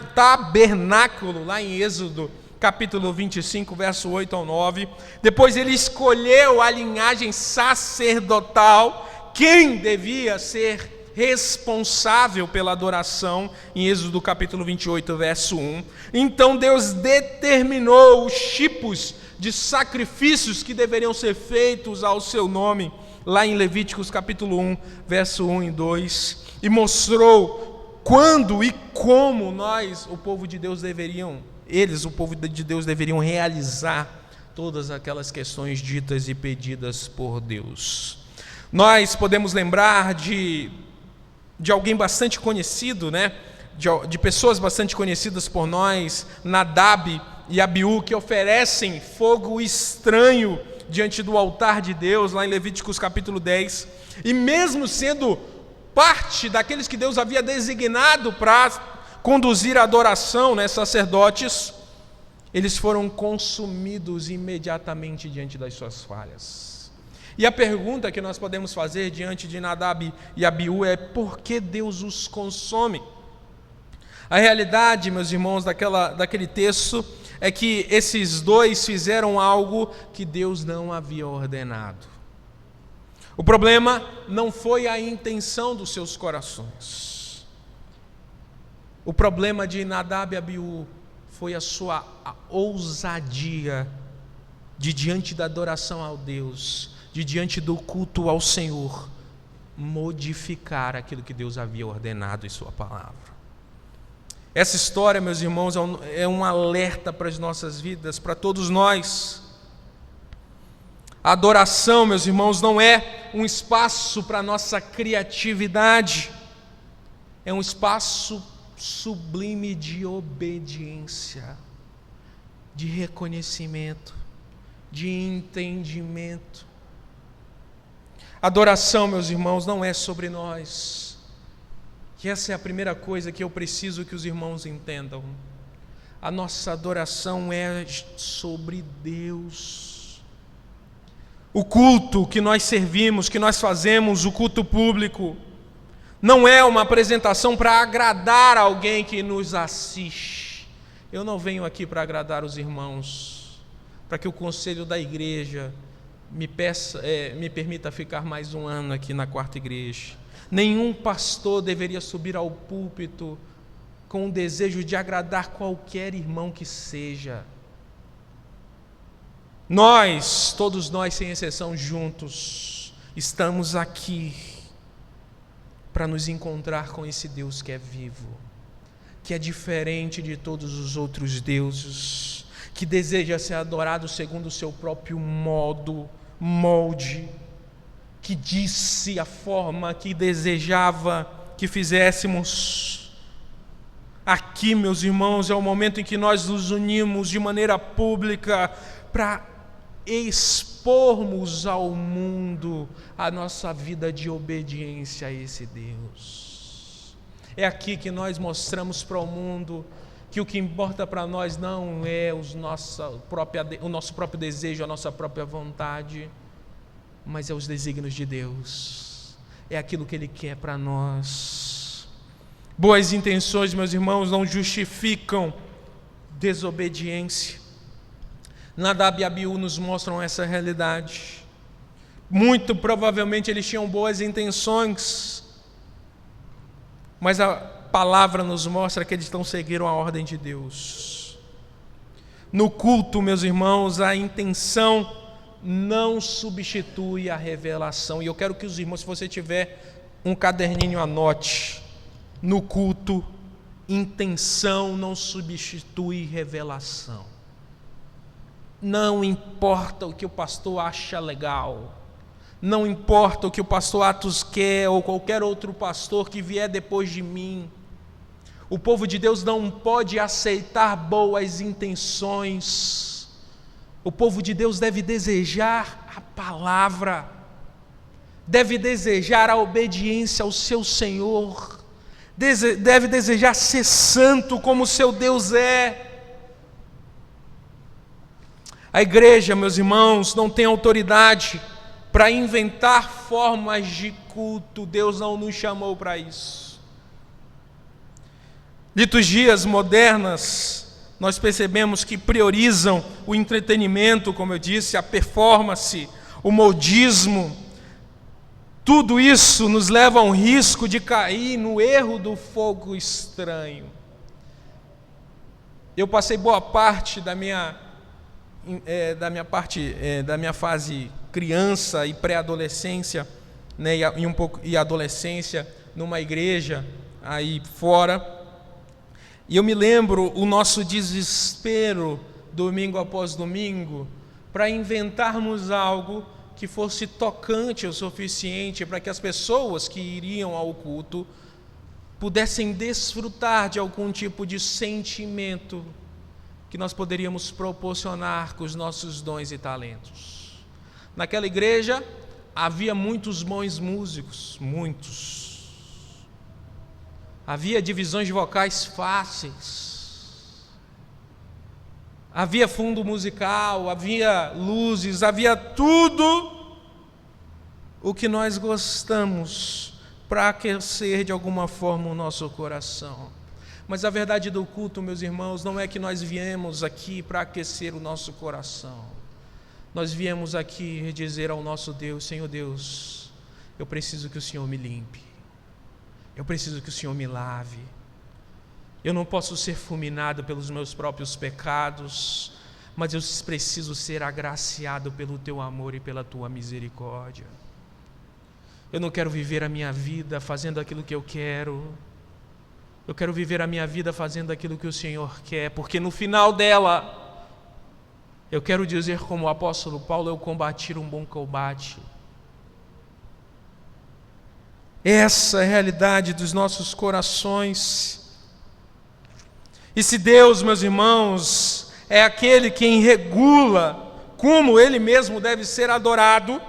lá em Êxodo, capítulo 25, verso 8 ao 9. Depois Ele escolheu a linhagem sacerdotal, quem devia ser responsável pela adoração, em Êxodo capítulo 28, verso 1. Então Deus determinou os tipos de sacrifícios que deveriam ser feitos ao seu nome, lá em Levíticos capítulo 1, verso 1 e 2, e mostrou quando e como nós, o povo de Deus, o povo de Deus deveriam realizar todas aquelas questões ditas e pedidas por Deus. Nós podemos lembrar de alguém bastante conhecido, né? De pessoas bastante conhecidas por nós, Nadab e Abiú, que oferecem fogo estranho diante do altar de Deus, lá em Levíticos capítulo 10, e mesmo sendo parte daqueles que Deus havia designado para conduzir a adoração, né, sacerdotes, eles foram consumidos imediatamente diante das suas falhas. E a pergunta que nós podemos fazer diante de Nadab e Abiú é: por que Deus os consome? A realidade, meus irmãos, daquele texto é que esses dois fizeram algo que Deus não havia ordenado. O problema não foi a intenção dos seus corações. O problema de Nadab e Abiú foi a sua ousadia de, diante da adoração ao Deus, de diante do culto ao Senhor, modificar aquilo que Deus havia ordenado em sua palavra. Essa história, meus irmãos, é um alerta para as nossas vidas, para todos nós. A adoração, meus irmãos, não é um espaço para a nossa criatividade, é um espaço sublime de obediência, de reconhecimento, de entendimento. Adoração, meus irmãos, não é sobre nós. E essa é a primeira coisa que eu preciso que os irmãos entendam. A nossa adoração é sobre Deus. O culto que nós servimos, que nós fazemos, o culto público, não é uma apresentação para agradar alguém que nos assiste. Eu não venho aqui para agradar os irmãos, para que o conselho da igreja me permita ficar mais um ano aqui na quarta igreja. Nenhum pastor deveria subir ao púlpito com o desejo de agradar qualquer irmão que seja. Nós, todos nós sem exceção juntos, estamos aqui para nos encontrar com esse Deus que é vivo, que é diferente de todos os outros deuses, que deseja ser adorado segundo o seu próprio molde, que disse a forma que desejava que fizéssemos. Aqui, meus irmãos, é o momento em que nós nos unimos de maneira pública para expormos ao mundo a nossa vida de obediência a esse Deus. É aqui que nós mostramos para o mundo que o que importa para nós não é o nosso próprio desejo, a nossa própria vontade, mas é os desígnios de Deus, é aquilo que Ele quer para nós. Boas intenções, meus irmãos, não justificam desobediência. Nadab e Abiú nos mostram essa realidade. Muito provavelmente eles tinham boas intenções, mas a palavra nos mostra que eles não seguiram a ordem de Deus. No culto, meus irmãos, a intenção não substitui a revelação. E eu quero que os irmãos, se você tiver um caderninho, anote: no culto, intenção não substitui revelação. Não importa o que o pastor acha legal, não importa o que o pastor Atos quer, ou qualquer outro pastor que vier depois de mim. O povo de Deus não pode aceitar boas intenções. O povo de Deus deve desejar a palavra, deve desejar a obediência ao seu Senhor, deve desejar ser santo como o seu Deus é. A igreja, meus irmãos, não tem autoridade para inventar formas de culto. Deus não nos chamou para isso. Liturgias modernas, nós percebemos que priorizam o entretenimento, como eu disse, a performance, o modismo. Tudo isso nos leva a um risco de cair no erro do fogo estranho. Eu passei boa parte da minha da minha parte, da minha fase criança e pré-adolescência, né, e adolescência, numa igreja aí fora. E eu me lembro o nosso desespero, domingo após domingo, para inventarmos algo que fosse tocante o suficiente para que as pessoas que iriam ao culto pudessem desfrutar de algum tipo de sentimento que nós poderíamos proporcionar com os nossos dons e talentos. Naquela igreja havia muitos bons músicos, muitos. Havia divisões vocais fáceis. Havia fundo musical, havia luzes, havia tudo o que nós gostamos para aquecer de alguma forma o nosso coração. Mas a verdade do culto, meus irmãos, não é que nós viemos aqui para aquecer o nosso coração. Nós viemos aqui dizer ao nosso Deus: Senhor Deus, eu preciso que o Senhor me limpe. Eu preciso que o Senhor me lave. Eu não posso ser fulminado pelos meus próprios pecados, mas eu preciso ser agraciado pelo Teu amor e pela Tua misericórdia. Eu não quero viver a minha vida fazendo aquilo que eu quero. Eu quero viver a minha vida fazendo aquilo que o Senhor quer, porque no final dela, eu quero dizer como o apóstolo Paulo: eu combati um bom combate. Essa é a realidade dos nossos corações. E se Deus, meus irmãos, é aquele quem regula como Ele mesmo deve ser adorado,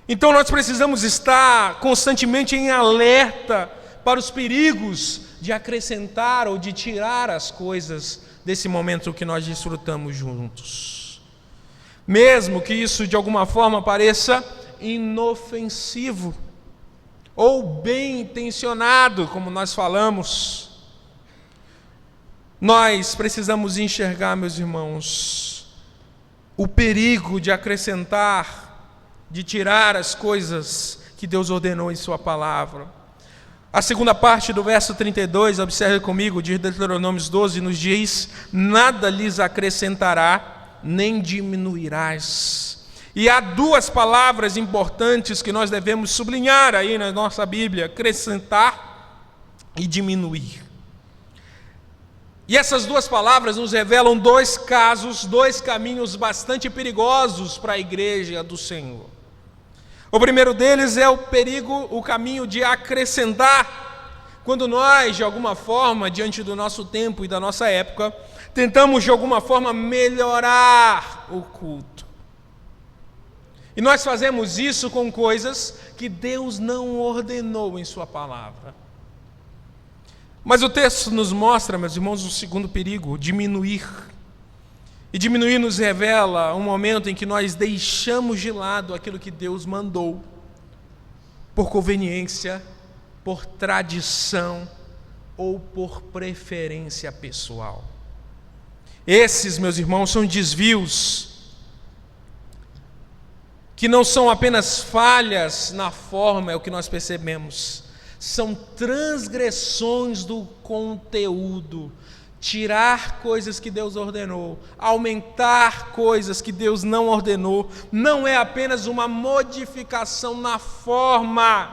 então nós precisamos estar constantemente em alerta para os perigos de acrescentar ou de tirar as coisas desse momento que nós desfrutamos juntos. Mesmo que isso de alguma forma pareça inofensivo ou bem intencionado, como nós falamos, nós precisamos enxergar, meus irmãos, o perigo de acrescentar, de tirar as coisas que Deus ordenou em Sua palavra. A segunda parte do verso 32, observe comigo, de Deuteronômio 12, nos diz: nada lhes acrescentará, nem diminuirás. E há duas palavras importantes que nós devemos sublinhar aí na nossa Bíblia: acrescentar e diminuir. E essas duas palavras nos revelam dois casos, dois caminhos bastante perigosos para a igreja do Senhor. O primeiro deles é o caminho de acrescentar. Quando nós, de alguma forma, diante do nosso tempo e da nossa época, tentamos de alguma forma melhorar o culto. E nós fazemos isso com coisas que Deus não ordenou em Sua palavra. Mas o texto nos mostra, meus irmãos, o segundo perigo: diminuir. E diminuir nos revela um momento em que nós deixamos de lado aquilo que Deus mandou, por conveniência, por tradição ou por preferência pessoal. Esses, meus irmãos, são desvios que não são apenas falhas na forma, é o que nós percebemos, são transgressões do conteúdo. Tirar coisas que Deus ordenou, aumentar coisas que Deus não ordenou, não é apenas uma modificação na forma,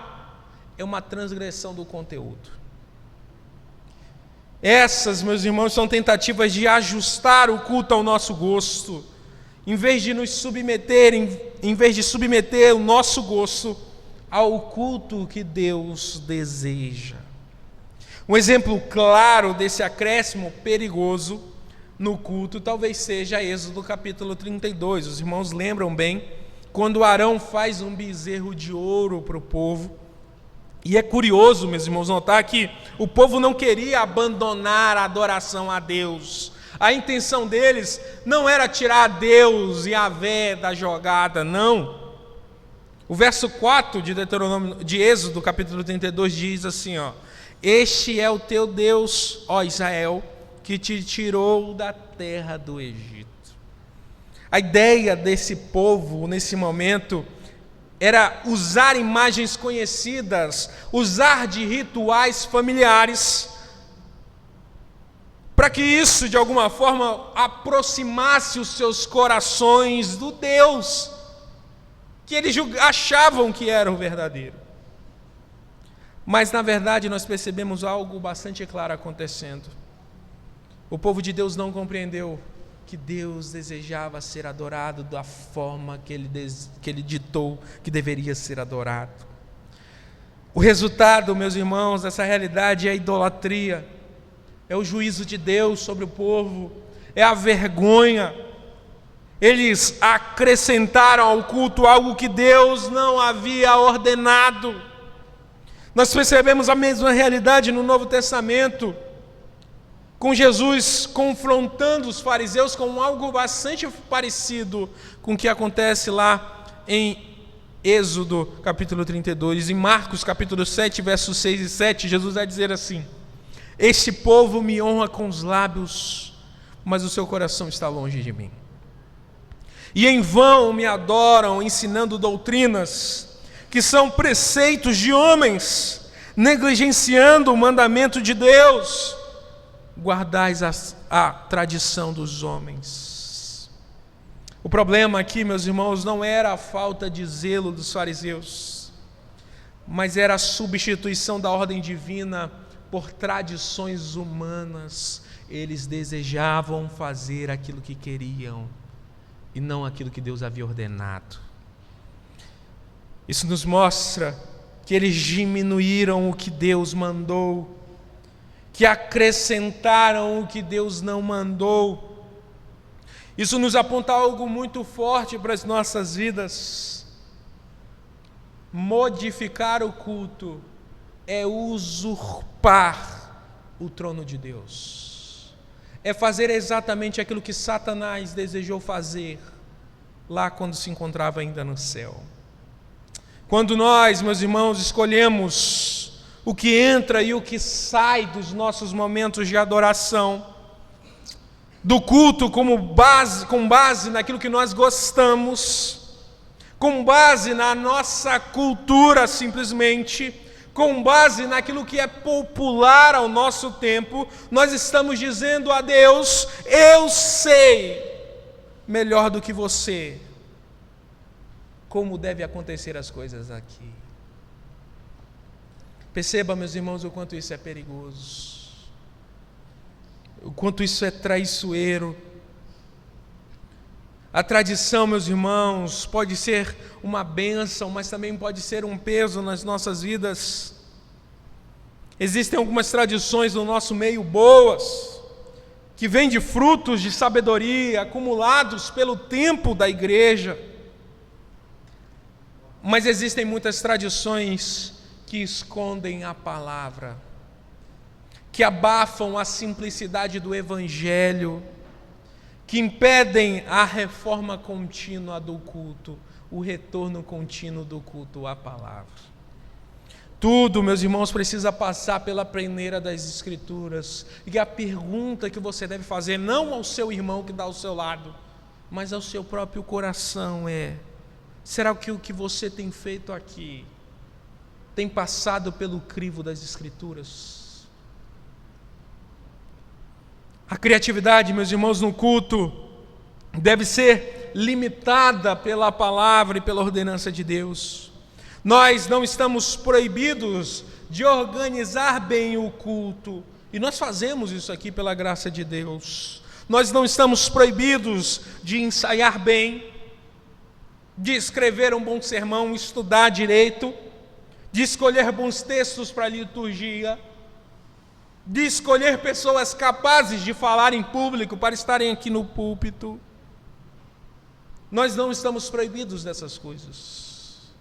é uma transgressão do conteúdo. Essas, meus irmãos, são tentativas de ajustar o culto ao nosso gosto, em vez de submeter o nosso gosto ao culto que Deus deseja. Um exemplo claro desse acréscimo perigoso no culto talvez seja Êxodo capítulo 32. Os irmãos lembram bem quando Arão faz um bezerro de ouro para o povo. E é curioso, meus irmãos, notar que o povo não queria abandonar a adoração a Deus. A intenção deles não era tirar Deus e Yahvé da jogada, não. O verso 4 de Êxodo capítulo 32 diz assim, este é o teu Deus, ó Israel, que te tirou da terra do Egito. A ideia desse povo, nesse momento, era usar imagens conhecidas, usar de rituais familiares, para que isso de alguma forma aproximasse os seus corações do Deus que eles achavam que era o verdadeiro. Mas na verdade nós percebemos algo bastante claro acontecendo. O povo de Deus não compreendeu que Deus desejava ser adorado da forma que ele ditou que deveria ser adorado. O resultado, meus irmãos, dessa realidade é a idolatria, é o juízo de Deus sobre o povo, é a vergonha. Eles acrescentaram ao culto algo que Deus não havia ordenado. Nós percebemos a mesma realidade no Novo Testamento, com Jesus confrontando os fariseus com algo bastante parecido com o que acontece lá em Êxodo capítulo 32. Em Marcos capítulo 7, versos 6 e 7, Jesus vai dizer assim: este povo me honra com os lábios, mas o seu coração está longe de mim. E em vão me adoram, ensinando doutrinas que são preceitos de homens, negligenciando o mandamento de Deus. Guardais a tradição dos homens. O problema aqui, meus irmãos, não era a falta de zelo dos fariseus, mas era a substituição da ordem divina por tradições humanas. Eles desejavam fazer aquilo que queriam e não aquilo que Deus havia ordenado. Isso nos mostra que eles diminuíram o que Deus mandou, que acrescentaram o que Deus não mandou. Isso nos aponta algo muito forte para as nossas vidas. Modificar o culto é usurpar o trono de Deus. É fazer exatamente aquilo que Satanás desejou fazer lá quando se encontrava ainda no céu. Quando nós, meus irmãos, escolhemos o que entra e o que sai dos nossos momentos de adoração, do culto com base naquilo que nós gostamos, com base na nossa cultura simplesmente, com base naquilo que é popular ao nosso tempo, nós estamos dizendo a Deus: eu sei melhor do que você como deve acontecer as coisas aqui. Perceba, meus irmãos, o quanto isso é perigoso, o quanto isso é traiçoeiro. A tradição, meus irmãos, pode ser uma bênção, mas também pode ser um peso nas nossas vidas. Existem algumas tradições no nosso meio boas, que vêm de frutos de sabedoria acumulados pelo tempo da igreja. Mas existem muitas tradições que escondem a palavra, que abafam a simplicidade do Evangelho, que impedem a reforma contínua do culto, o retorno contínuo do culto à palavra. Tudo, meus irmãos, precisa passar pela peneira das Escrituras. E a pergunta que você deve fazer, não ao seu irmão que está ao seu lado, mas ao seu próprio coração é: será que o que você tem feito aqui tem passado pelo crivo das Escrituras? A criatividade, meus irmãos, no culto deve ser limitada pela palavra e pela ordenança de Deus. Nós não estamos proibidos de organizar bem o culto, e nós fazemos isso aqui pela graça de Deus. Nós não estamos proibidos de ensaiar bem, de escrever um bom sermão, estudar direito, de escolher bons textos para a liturgia, de escolher pessoas capazes de falar em público para estarem aqui no púlpito. Nós não estamos proibidos dessas coisas.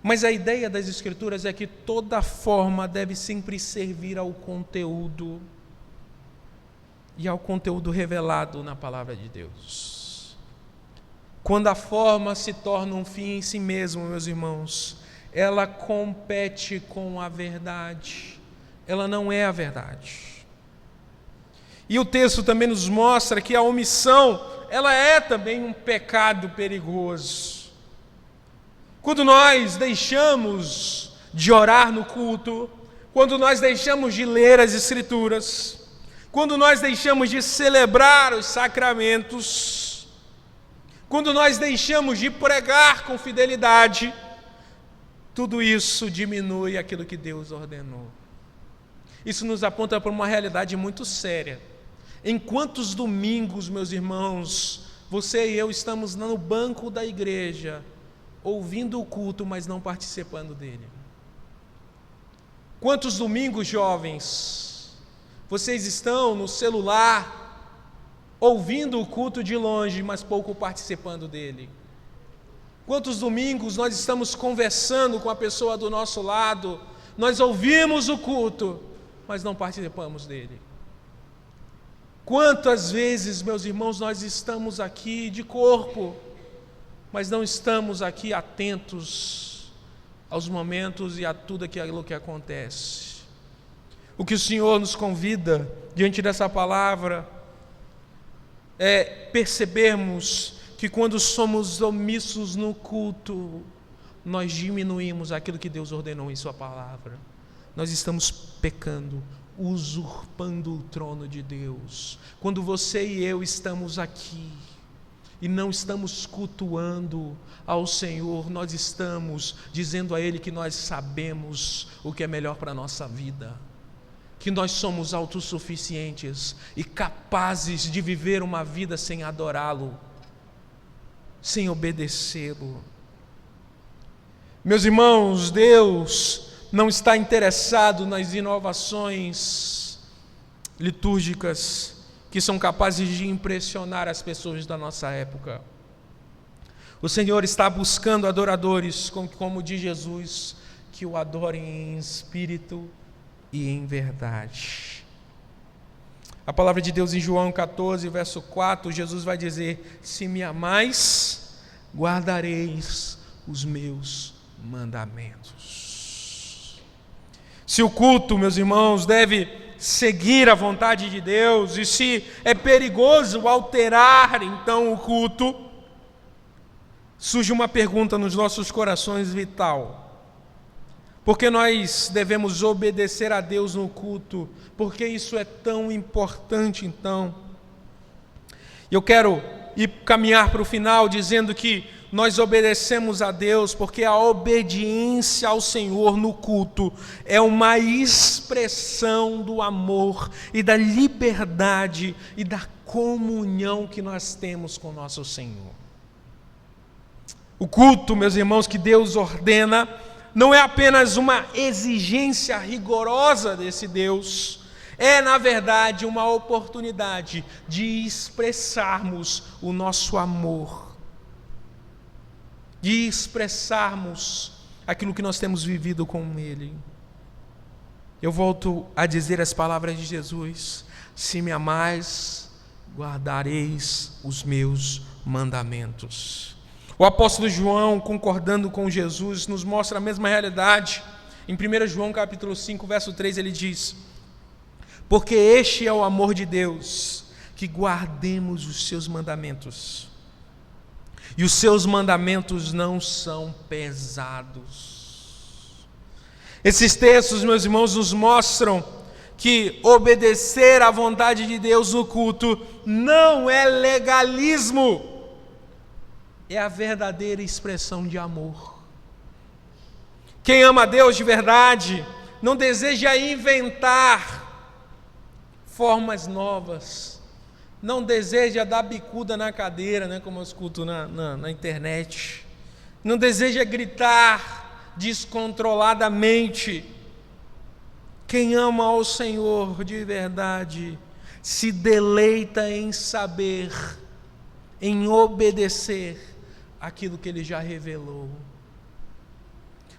Mas a ideia das Escrituras é que toda forma deve sempre servir ao conteúdo, e ao conteúdo revelado na palavra de Deus. Quando a forma se torna um fim em si mesmo, meus irmãos, ela compete com a verdade, ela não é a verdade. E o texto também nos mostra que a omissão, ela é também um pecado perigoso. Quando nós deixamos de orar no culto, quando nós deixamos de ler as Escrituras, quando nós deixamos de celebrar os sacramentos, quando nós deixamos de pregar com fidelidade, tudo isso diminui aquilo que Deus ordenou. Isso nos aponta para uma realidade muito séria. Em quantos domingos, meus irmãos, você e eu estamos no banco da igreja, ouvindo o culto, mas não participando dele? Quantos domingos, jovens, vocês estão no celular, ouvindo o culto de longe, mas pouco participando dele? Quantos domingos nós estamos conversando com a pessoa do nosso lado, nós ouvimos o culto, mas não participamos dele? Quantas vezes, meus irmãos, nós estamos aqui de corpo, mas não estamos aqui atentos aos momentos e a tudo aquilo que acontece? O que o Senhor nos convida, diante dessa palavra, é percebermos que quando somos omissos no culto, nós diminuímos aquilo que Deus ordenou em sua palavra. Nós estamos pecando, usurpando o trono de Deus. Quando você e eu estamos aqui e não estamos cultuando ao Senhor, nós estamos dizendo a Ele que nós sabemos o que é melhor para a nossa vida, que nós somos autossuficientes e capazes de viver uma vida sem adorá-lo, sem obedecê-lo. Meus irmãos, Deus não está interessado nas inovações litúrgicas que são capazes de impressionar as pessoas da nossa época. O Senhor está buscando adoradores, como diz Jesus, que o adorem em espírito e em verdade. A palavra de Deus em João 14, verso 4, Jesus vai dizer: se me amais, guardareis os meus mandamentos. Se o culto, meus irmãos, deve seguir a vontade de Deus, e se é perigoso alterar então o culto, surge uma pergunta nos nossos corações vital: por que nós devemos obedecer a Deus no culto? Por que isso é tão importante então? Eu quero caminhar para o final dizendo que nós obedecemos a Deus porque a obediência ao Senhor no culto é uma expressão do amor e da liberdade e da comunhão que nós temos com o nosso Senhor. O culto, meus irmãos, que Deus ordena, não é apenas uma exigência rigorosa desse Deus, é, na verdade, uma oportunidade de expressarmos o nosso amor, de expressarmos aquilo que nós temos vivido com Ele. Eu volto a dizer as palavras de Jesus: se me amais, guardareis os meus mandamentos. O apóstolo João, concordando com Jesus, nos mostra a mesma realidade. Em 1 João capítulo 5, verso 3, ele diz: porque este é o amor de Deus, que guardemos os seus mandamentos. E os seus mandamentos não são pesados. Esses textos, meus irmãos, nos mostram que obedecer à vontade de Deus no culto não é legalismo, é a verdadeira expressão de amor. Quem ama a Deus de verdade não deseja inventar formas novas, não deseja dar bicuda na cadeira, como eu escuto na internet, não deseja gritar descontroladamente. Quem ama ao Senhor de verdade se deleita em saber, em obedecer aquilo que Ele já revelou.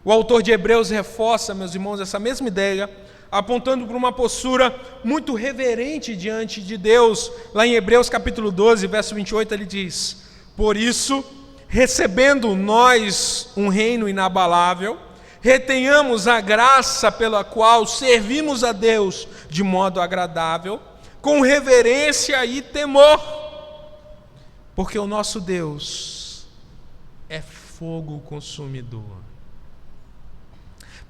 O autor de Hebreus reforça, meus irmãos, essa mesma ideia, apontando para uma postura muito reverente diante de Deus. Lá em Hebreus capítulo 12, verso 28, ele diz: por isso, recebendo nós um reino inabalável, retenhamos a graça pela qual servimos a Deus de modo agradável, com reverência e temor, porque o nosso Deus é fogo consumidor.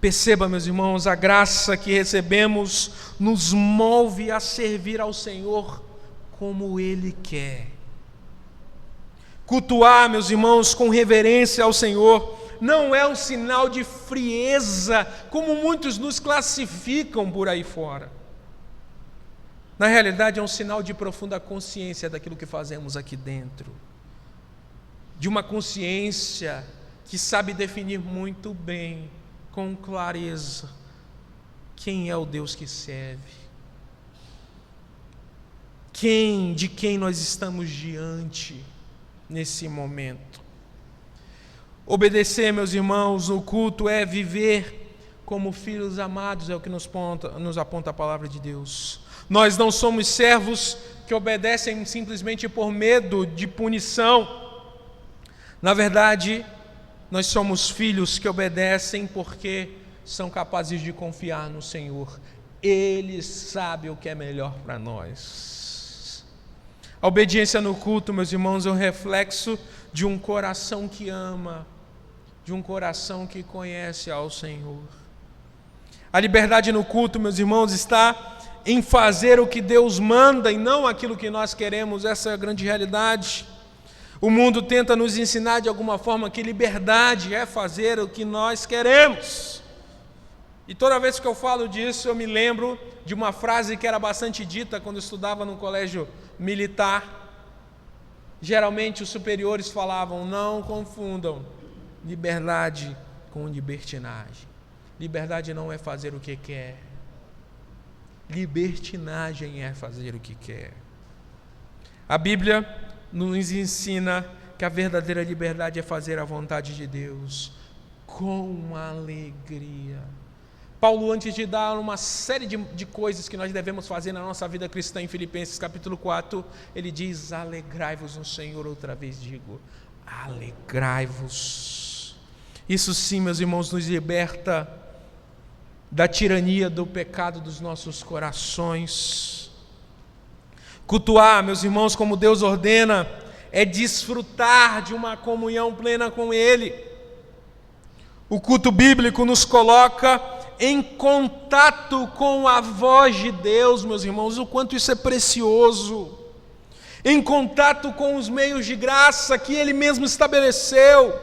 Perceba, meus irmãos, a graça que recebemos nos move a servir ao Senhor como Ele quer. Cultuar, meus irmãos, com reverência ao Senhor, não é um sinal de frieza, como muitos nos classificam por aí fora. Na realidade, é um sinal de profunda consciência daquilo que fazemos aqui dentro. De uma consciência que sabe definir muito bem, com clareza, quem é o Deus que serve. De quem nós estamos diante nesse momento. Obedecer, meus irmãos, no culto é viver como filhos amados, é o que nos aponta a palavra de Deus. Nós não somos servos que obedecem simplesmente por medo de punição. Na verdade, nós somos filhos que obedecem porque são capazes de confiar no Senhor. Ele sabe o que é melhor para nós. A obediência no culto, meus irmãos, é um reflexo de um coração que ama, de um coração que conhece ao Senhor. A liberdade no culto, meus irmãos, está em fazer o que Deus manda e não aquilo que nós queremos. Essa é a grande realidade. O mundo tenta nos ensinar de alguma forma que liberdade é fazer o que nós queremos. E toda vez que eu falo disso, eu me lembro de uma frase que era bastante dita quando eu estudava no colégio militar. Geralmente os superiores falavam: não confundam liberdade com libertinagem. Liberdade não é fazer o que quer. Libertinagem é fazer o que quer. A Bíblia nos ensina que a verdadeira liberdade é fazer a vontade de Deus com alegria. Paulo, antes de dar uma série de coisas que nós devemos fazer na nossa vida cristã, em Filipenses capítulo 4, ele diz: alegrai-vos no Senhor. Outra vez digo, alegrai-vos. Isso sim, meus irmãos, nos liberta da tirania do pecado dos nossos corações. Cultuar, meus irmãos, como Deus ordena, é desfrutar de uma comunhão plena com Ele. O culto bíblico nos coloca em contato com a voz de Deus, meus irmãos, o quanto isso é precioso. Em contato com os meios de graça que Ele mesmo estabeleceu.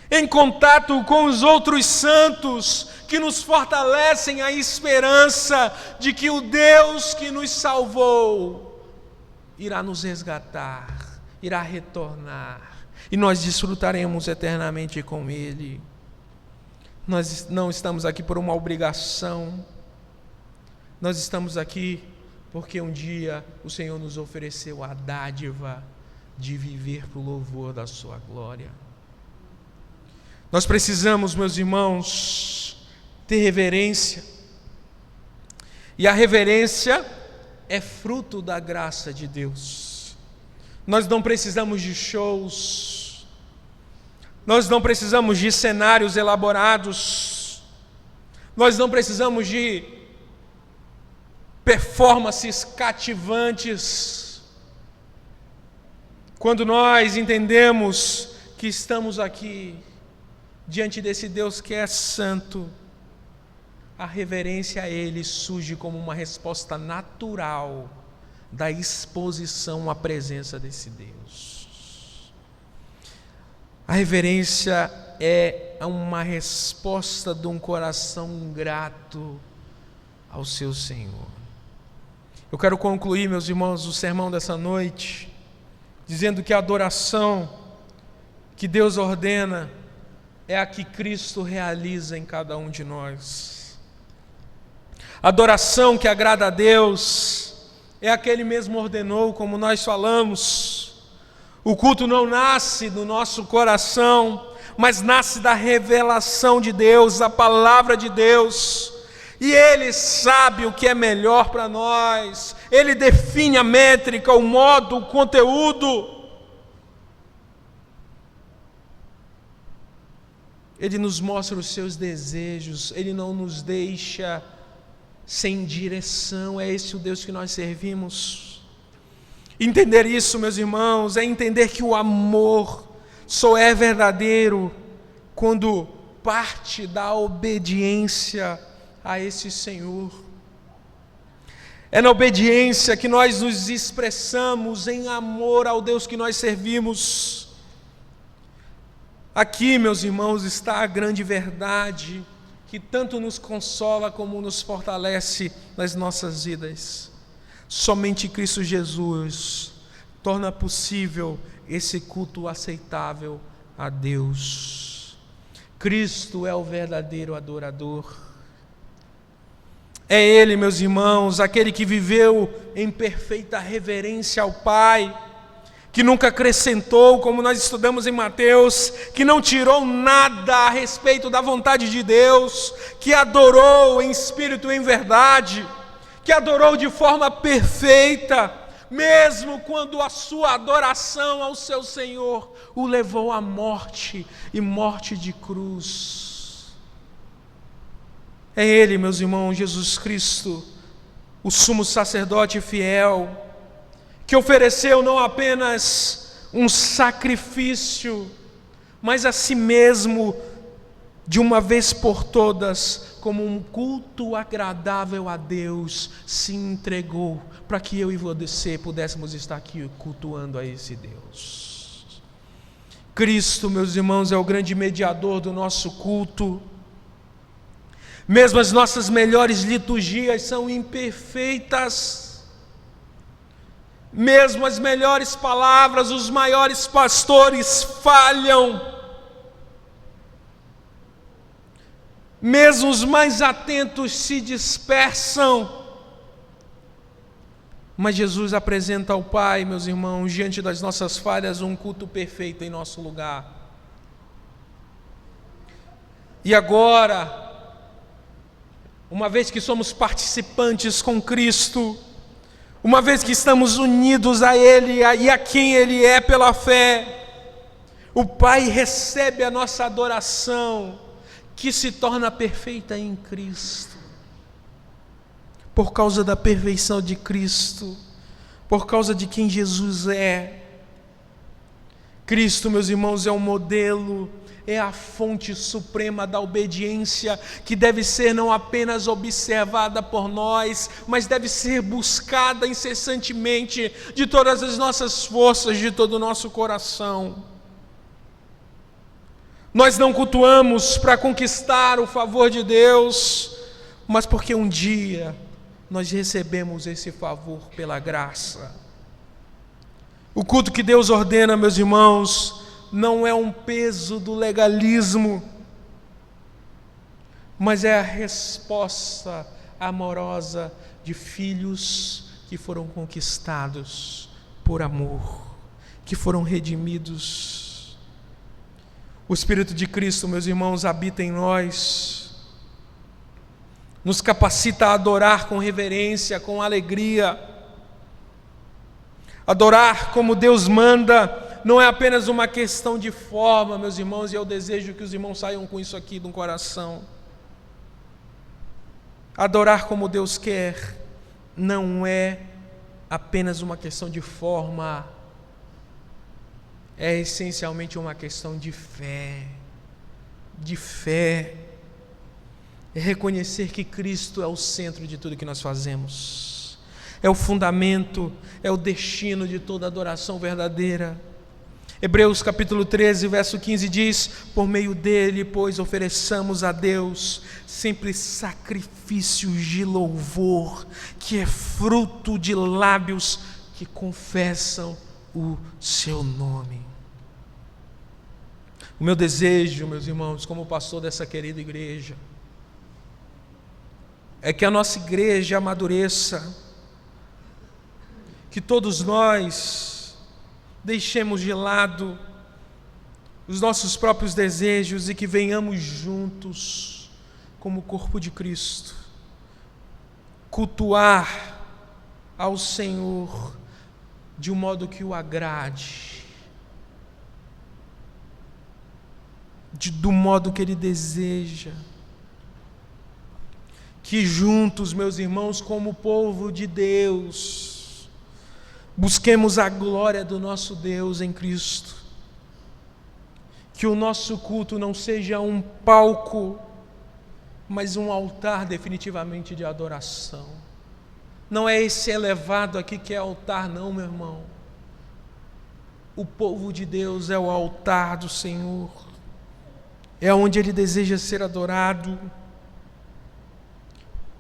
Em contato com os outros santos que nos fortalecem a esperança de que o Deus que nos salvou irá nos resgatar, irá retornar, e nós desfrutaremos eternamente com Ele. Nós não estamos aqui por uma obrigação, nós estamos aqui porque um dia o Senhor nos ofereceu a dádiva de viver para o louvor da sua glória. Nós precisamos, meus irmãos, ter reverência, e a reverência é fruto da graça de Deus. Nós não precisamos de shows, nós não precisamos de cenários elaborados, nós não precisamos de performances cativantes. Quando nós entendemos que estamos aqui diante desse Deus que é santo, a reverência a Ele surge como uma resposta natural da exposição à presença desse Deus. A reverência é uma resposta de um coração grato ao seu Senhor. Eu quero concluir, meus irmãos, o sermão dessa noite, dizendo que a adoração que Deus ordena é a que Cristo realiza em cada um de nós. A adoração que agrada a Deus é a que Ele mesmo ordenou, como nós falamos. O culto não nasce do nosso coração, mas nasce da revelação de Deus, da palavra de Deus. E Ele sabe o que é melhor para nós. Ele define a métrica, o modo, o conteúdo. Ele nos mostra os seus desejos, Ele não nos deixa sem direção. É esse o Deus que nós servimos. Entender isso, meus irmãos, é entender que o amor só é verdadeiro quando parte da obediência a esse Senhor. É na obediência que nós nos expressamos em amor ao Deus que nós servimos. Aqui, meus irmãos, está a grande verdade que tanto nos consola como nos fortalece nas nossas vidas. Somente Cristo Jesus torna possível esse culto aceitável a Deus. Cristo é o verdadeiro adorador. É Ele, meus irmãos, aquele que viveu em perfeita reverência ao Pai, que nunca acrescentou, como nós estudamos em Mateus, que não tirou nada a respeito da vontade de Deus, que adorou em espírito e em verdade, que adorou de forma perfeita, mesmo quando a sua adoração ao seu Senhor o levou à morte, e morte de cruz. É Ele, meus irmãos, Jesus Cristo, o sumo sacerdote fiel, que ofereceu não apenas um sacrifício, mas a si mesmo, de uma vez por todas, como um culto agradável a Deus, se entregou para que eu e você pudéssemos estar aqui cultuando a esse Deus. Cristo, meus irmãos, é o grande mediador do nosso culto. Mesmo as nossas melhores liturgias são imperfeitas, mesmo as melhores palavras, os maiores pastores falham, mesmo os mais atentos se dispersam, mas Jesus apresenta ao Pai, meus irmãos, diante das nossas falhas, um culto perfeito em nosso lugar. E agora, uma vez que somos participantes com Cristo, uma vez que estamos unidos a Ele e a quem Ele é pela fé, o Pai recebe a nossa adoração, que se torna perfeita em Cristo, por causa da perfeição de Cristo, por causa de quem Jesus é. Cristo, meus irmãos, é um modelo, é a fonte suprema da obediência, que deve ser não apenas observada por nós, mas deve ser buscada incessantemente, de todas as nossas forças, de todo o nosso coração. Nós não cultuamos para conquistar o favor de Deus, mas porque um dia nós recebemos esse favor pela graça. O culto que Deus ordena, meus irmãos, não é um peso do legalismo, mas é a resposta amorosa de filhos que foram conquistados por amor, que foram redimidos. O Espírito de Cristo, meus irmãos, habita em nós, nos capacita a adorar com reverência, com alegria. Adorar como Deus manda não é apenas uma questão de forma, meus irmãos, e eu desejo que os irmãos saiam com isso aqui do coração. Adorar como Deus quer não é apenas uma questão de forma, é essencialmente uma questão de fé. De fé. É reconhecer que Cristo é o centro de tudo que nós fazemos, é o fundamento, é o destino de toda adoração verdadeira. Hebreus capítulo 13, verso 15 diz: por meio dele, pois, ofereçamos a Deus sempre sacrifícios de louvor, que é fruto de lábios que confessam o seu nome. O meu desejo, meus irmãos, como pastor dessa querida igreja, é que a nossa igreja amadureça, que todos nós deixemos de lado os nossos próprios desejos e que venhamos juntos, como corpo de Cristo, cultuar ao Senhor de um modo que o agrade, do modo que Ele deseja. Que juntos, meus irmãos, como povo de Deus, busquemos a glória do nosso Deus em Cristo. Que o nosso culto não seja um palco, mas um altar definitivamente de adoração. Não é esse elevado aqui que é altar, não, meu irmão. O povo de Deus é o altar do Senhor. É onde Ele deseja ser adorado.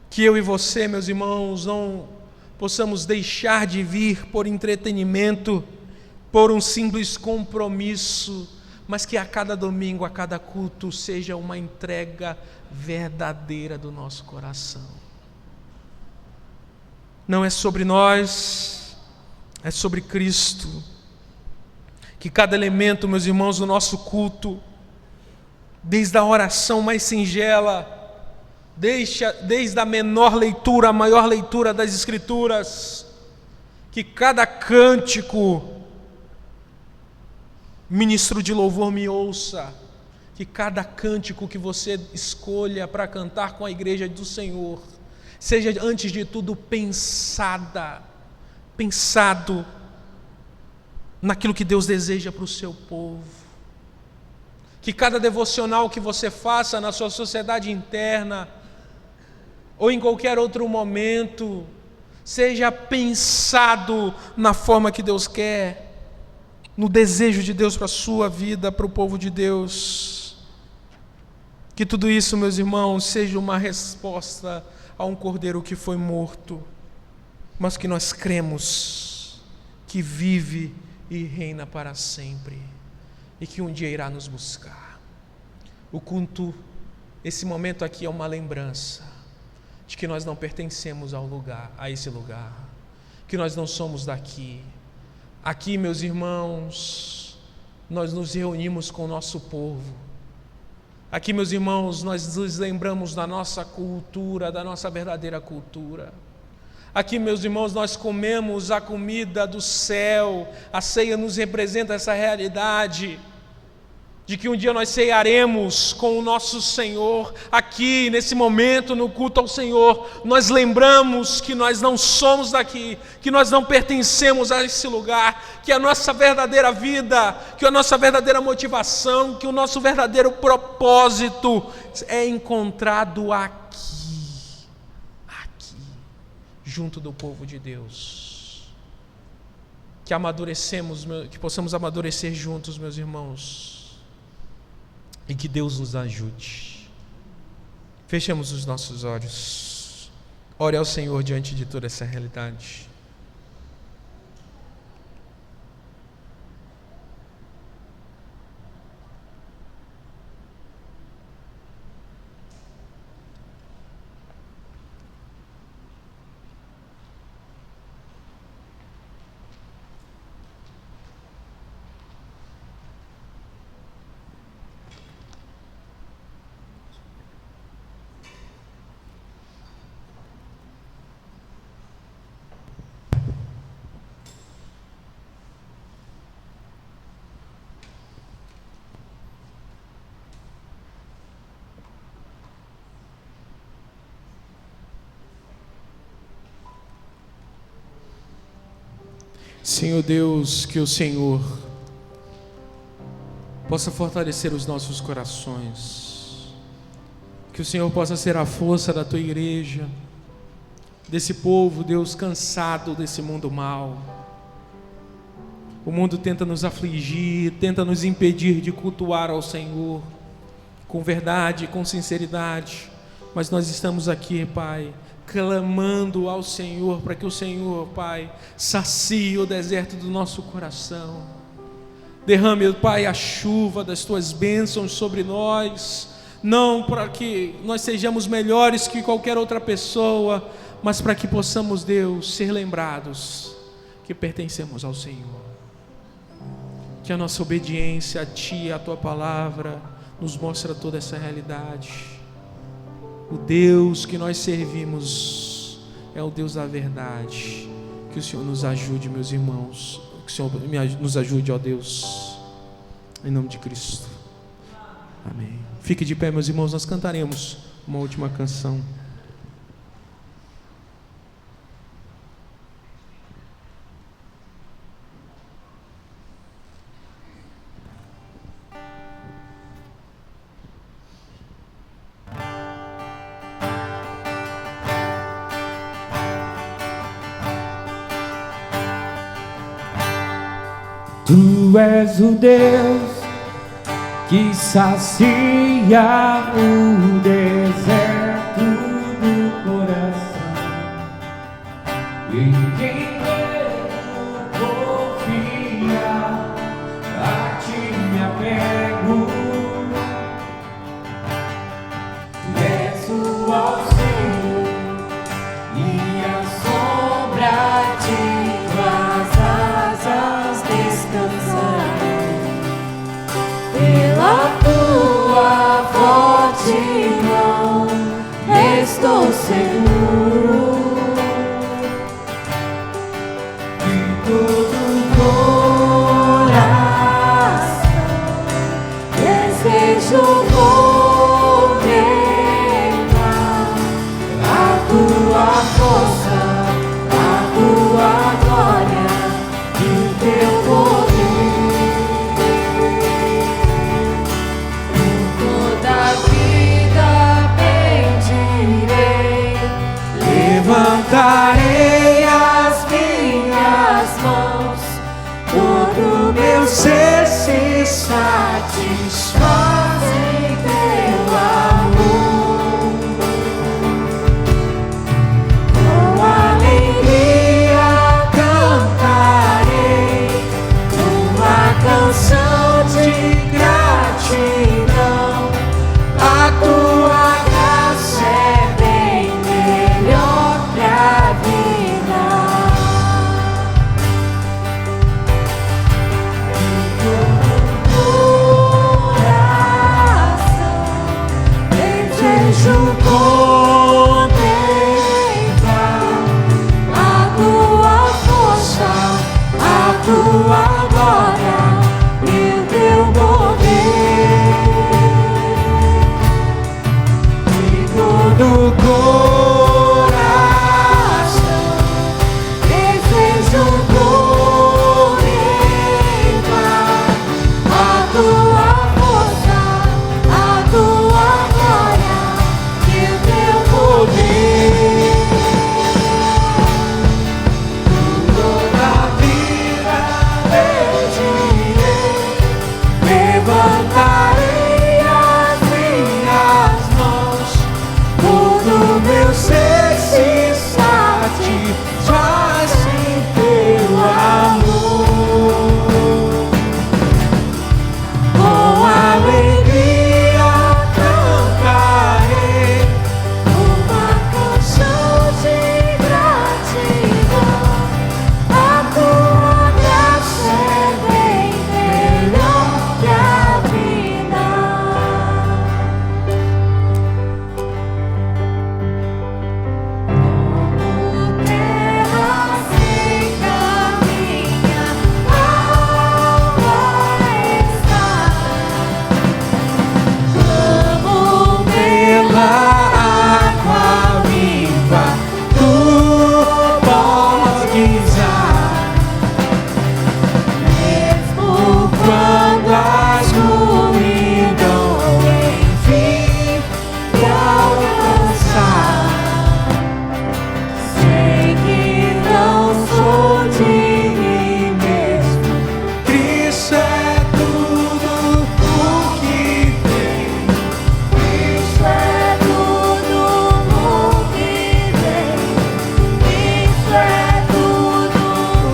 Que eu e você, meus irmãos, não possamos deixar de vir por entretenimento, por um simples compromisso, mas que a cada domingo, a cada culto, seja uma entrega verdadeira do nosso coração. Não é sobre nós, é sobre Cristo. Que cada elemento, meus irmãos, do nosso culto, desde a oração mais singela, desde a menor leitura, a maior leitura das Escrituras, que cada cântico, ministro de louvor, me ouça, que cada cântico que você escolha para cantar com a igreja do Senhor, seja antes de tudo pensado naquilo que Deus deseja para o seu povo. Que cada devocional que você faça na sua sociedade interna, ou em qualquer outro momento, seja pensado na forma que Deus quer, no desejo de Deus para a sua vida, para o povo de Deus. Que tudo isso, meus irmãos, seja uma resposta a um cordeiro que foi morto, mas que nós cremos que vive e reina para sempre, e que um dia irá nos buscar. O culto, esse momento aqui é uma lembrança de que nós não pertencemos a esse lugar, que nós não somos daqui. Aqui, meus irmãos, nós nos reunimos com o nosso povo. Aqui, meus irmãos, nós nos lembramos da nossa cultura, da nossa verdadeira cultura. Aqui, meus irmãos, nós comemos a comida do céu. A ceia nos representa essa realidade de que um dia nós cearemos com o nosso Senhor. Aqui, nesse momento, no culto ao Senhor, nós lembramos que nós não somos daqui, que nós não pertencemos a esse lugar, que a nossa verdadeira vida, que a nossa verdadeira motivação, que o nosso verdadeiro propósito é encontrado aqui, junto do povo de Deus. Que possamos amadurecer juntos, meus irmãos, e que Deus nos ajude. Fechemos os nossos olhos. Ore ao Senhor diante de toda essa realidade. Senhor Deus, que o Senhor possa fortalecer os nossos corações, que o Senhor possa ser a força da tua igreja, desse povo, Deus, cansado desse mundo mau. O mundo tenta nos afligir, tenta nos impedir de cultuar ao Senhor com verdade, com sinceridade, mas nós estamos aqui, Pai, clamando ao Senhor para que o Senhor, Pai, sacie o deserto do nosso coração. Derrame, Pai, a chuva das tuas bênçãos sobre nós, não para que nós sejamos melhores que qualquer outra pessoa, mas para que possamos, Deus, ser lembrados que pertencemos ao Senhor. Que a nossa obediência a Ti, a Tua palavra, nos mostra toda essa realidade. O Deus que nós servimos é o Deus da verdade. Que o Senhor nos ajude, meus irmãos. Que o Senhor nos ajude, ó Deus, em nome de Cristo. Amém. Fique de pé, meus irmãos, nós cantaremos uma última canção. Tu és o Deus que sacia o deserto do coração, em quem devo confiar, a ti me apego. És o auxílio e a sombra de tuas asas descansarei. Pela tua forte mão estou seguro de todo coração. Desejo contemplar a tua força, a tua glória e o teu poder. Levantarei as minhas mãos, todo meu ser se satisfaz em teu amor. Com alegria cantarei uma canção de gratidão. A tua graça é bem melhor que a vida. E todo coração desejo contemplar a tua força, a tua glória e o teu poder. Do coração desejo contemplar a tua força, a tua glória e o teu poder. Toda a vida pedirei, levantarei as minhas mãos, todo meu ser se satisfaz em teu amor. Com alegria cantarei uma canção de gratidão. A tua graça é bem melhor que a vida. Terra seca, minha alma está. Clamo pela água viva, tu podes dar. Mesmo quando as ruínas enfim me alcançar, sei que não sou de mim mesmo. Cristo é tudo o que tenho. Cristo é tudo o que tenho. Cristo é tudo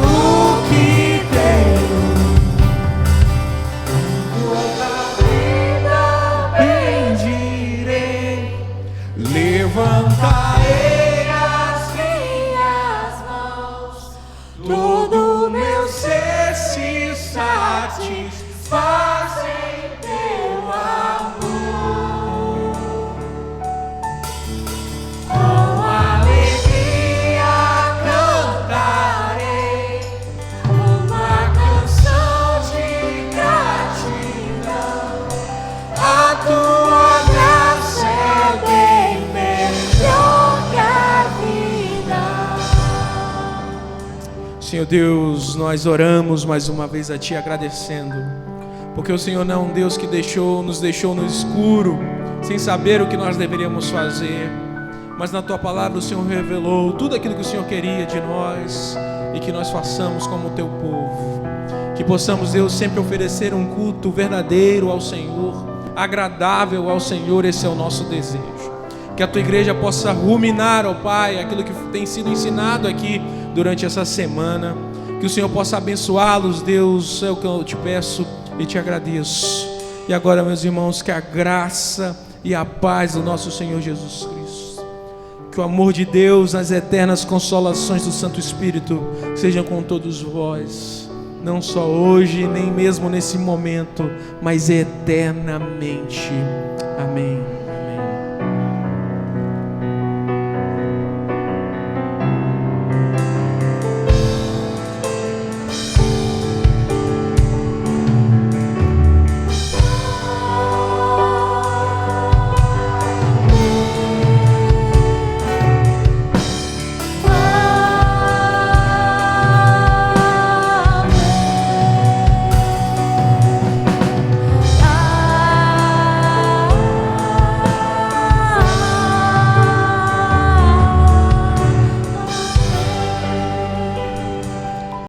o que tenho. Toda vida bendirei, levantarei as minhas mãos, todo meu ser se satisfaz em teu amor. Com alegria cantarei uma canção de gratidão. A tua graça é bem melhor que a vida. Senhor Deus, nós oramos mais uma vez a Ti agradecendo, porque o Senhor não é um Deus que nos deixou no escuro, sem saber o que nós deveríamos fazer, mas na Tua palavra o Senhor revelou tudo aquilo que o Senhor queria de nós e que nós façamos como o Teu povo. Que possamos, Deus, sempre oferecer um culto verdadeiro ao Senhor, agradável ao Senhor. Esse é o nosso desejo. Que a tua igreja possa ruminar, ó Pai, aquilo que tem sido ensinado aqui durante essa semana. Que o Senhor possa abençoá-los, Deus, é o que eu te peço e te agradeço. E agora, meus irmãos, que a graça e a paz do nosso Senhor Jesus Cristo, que o amor de Deus, as eternas consolações do Santo Espírito sejam com todos vós, não só hoje, nem mesmo nesse momento, mas eternamente. Amém.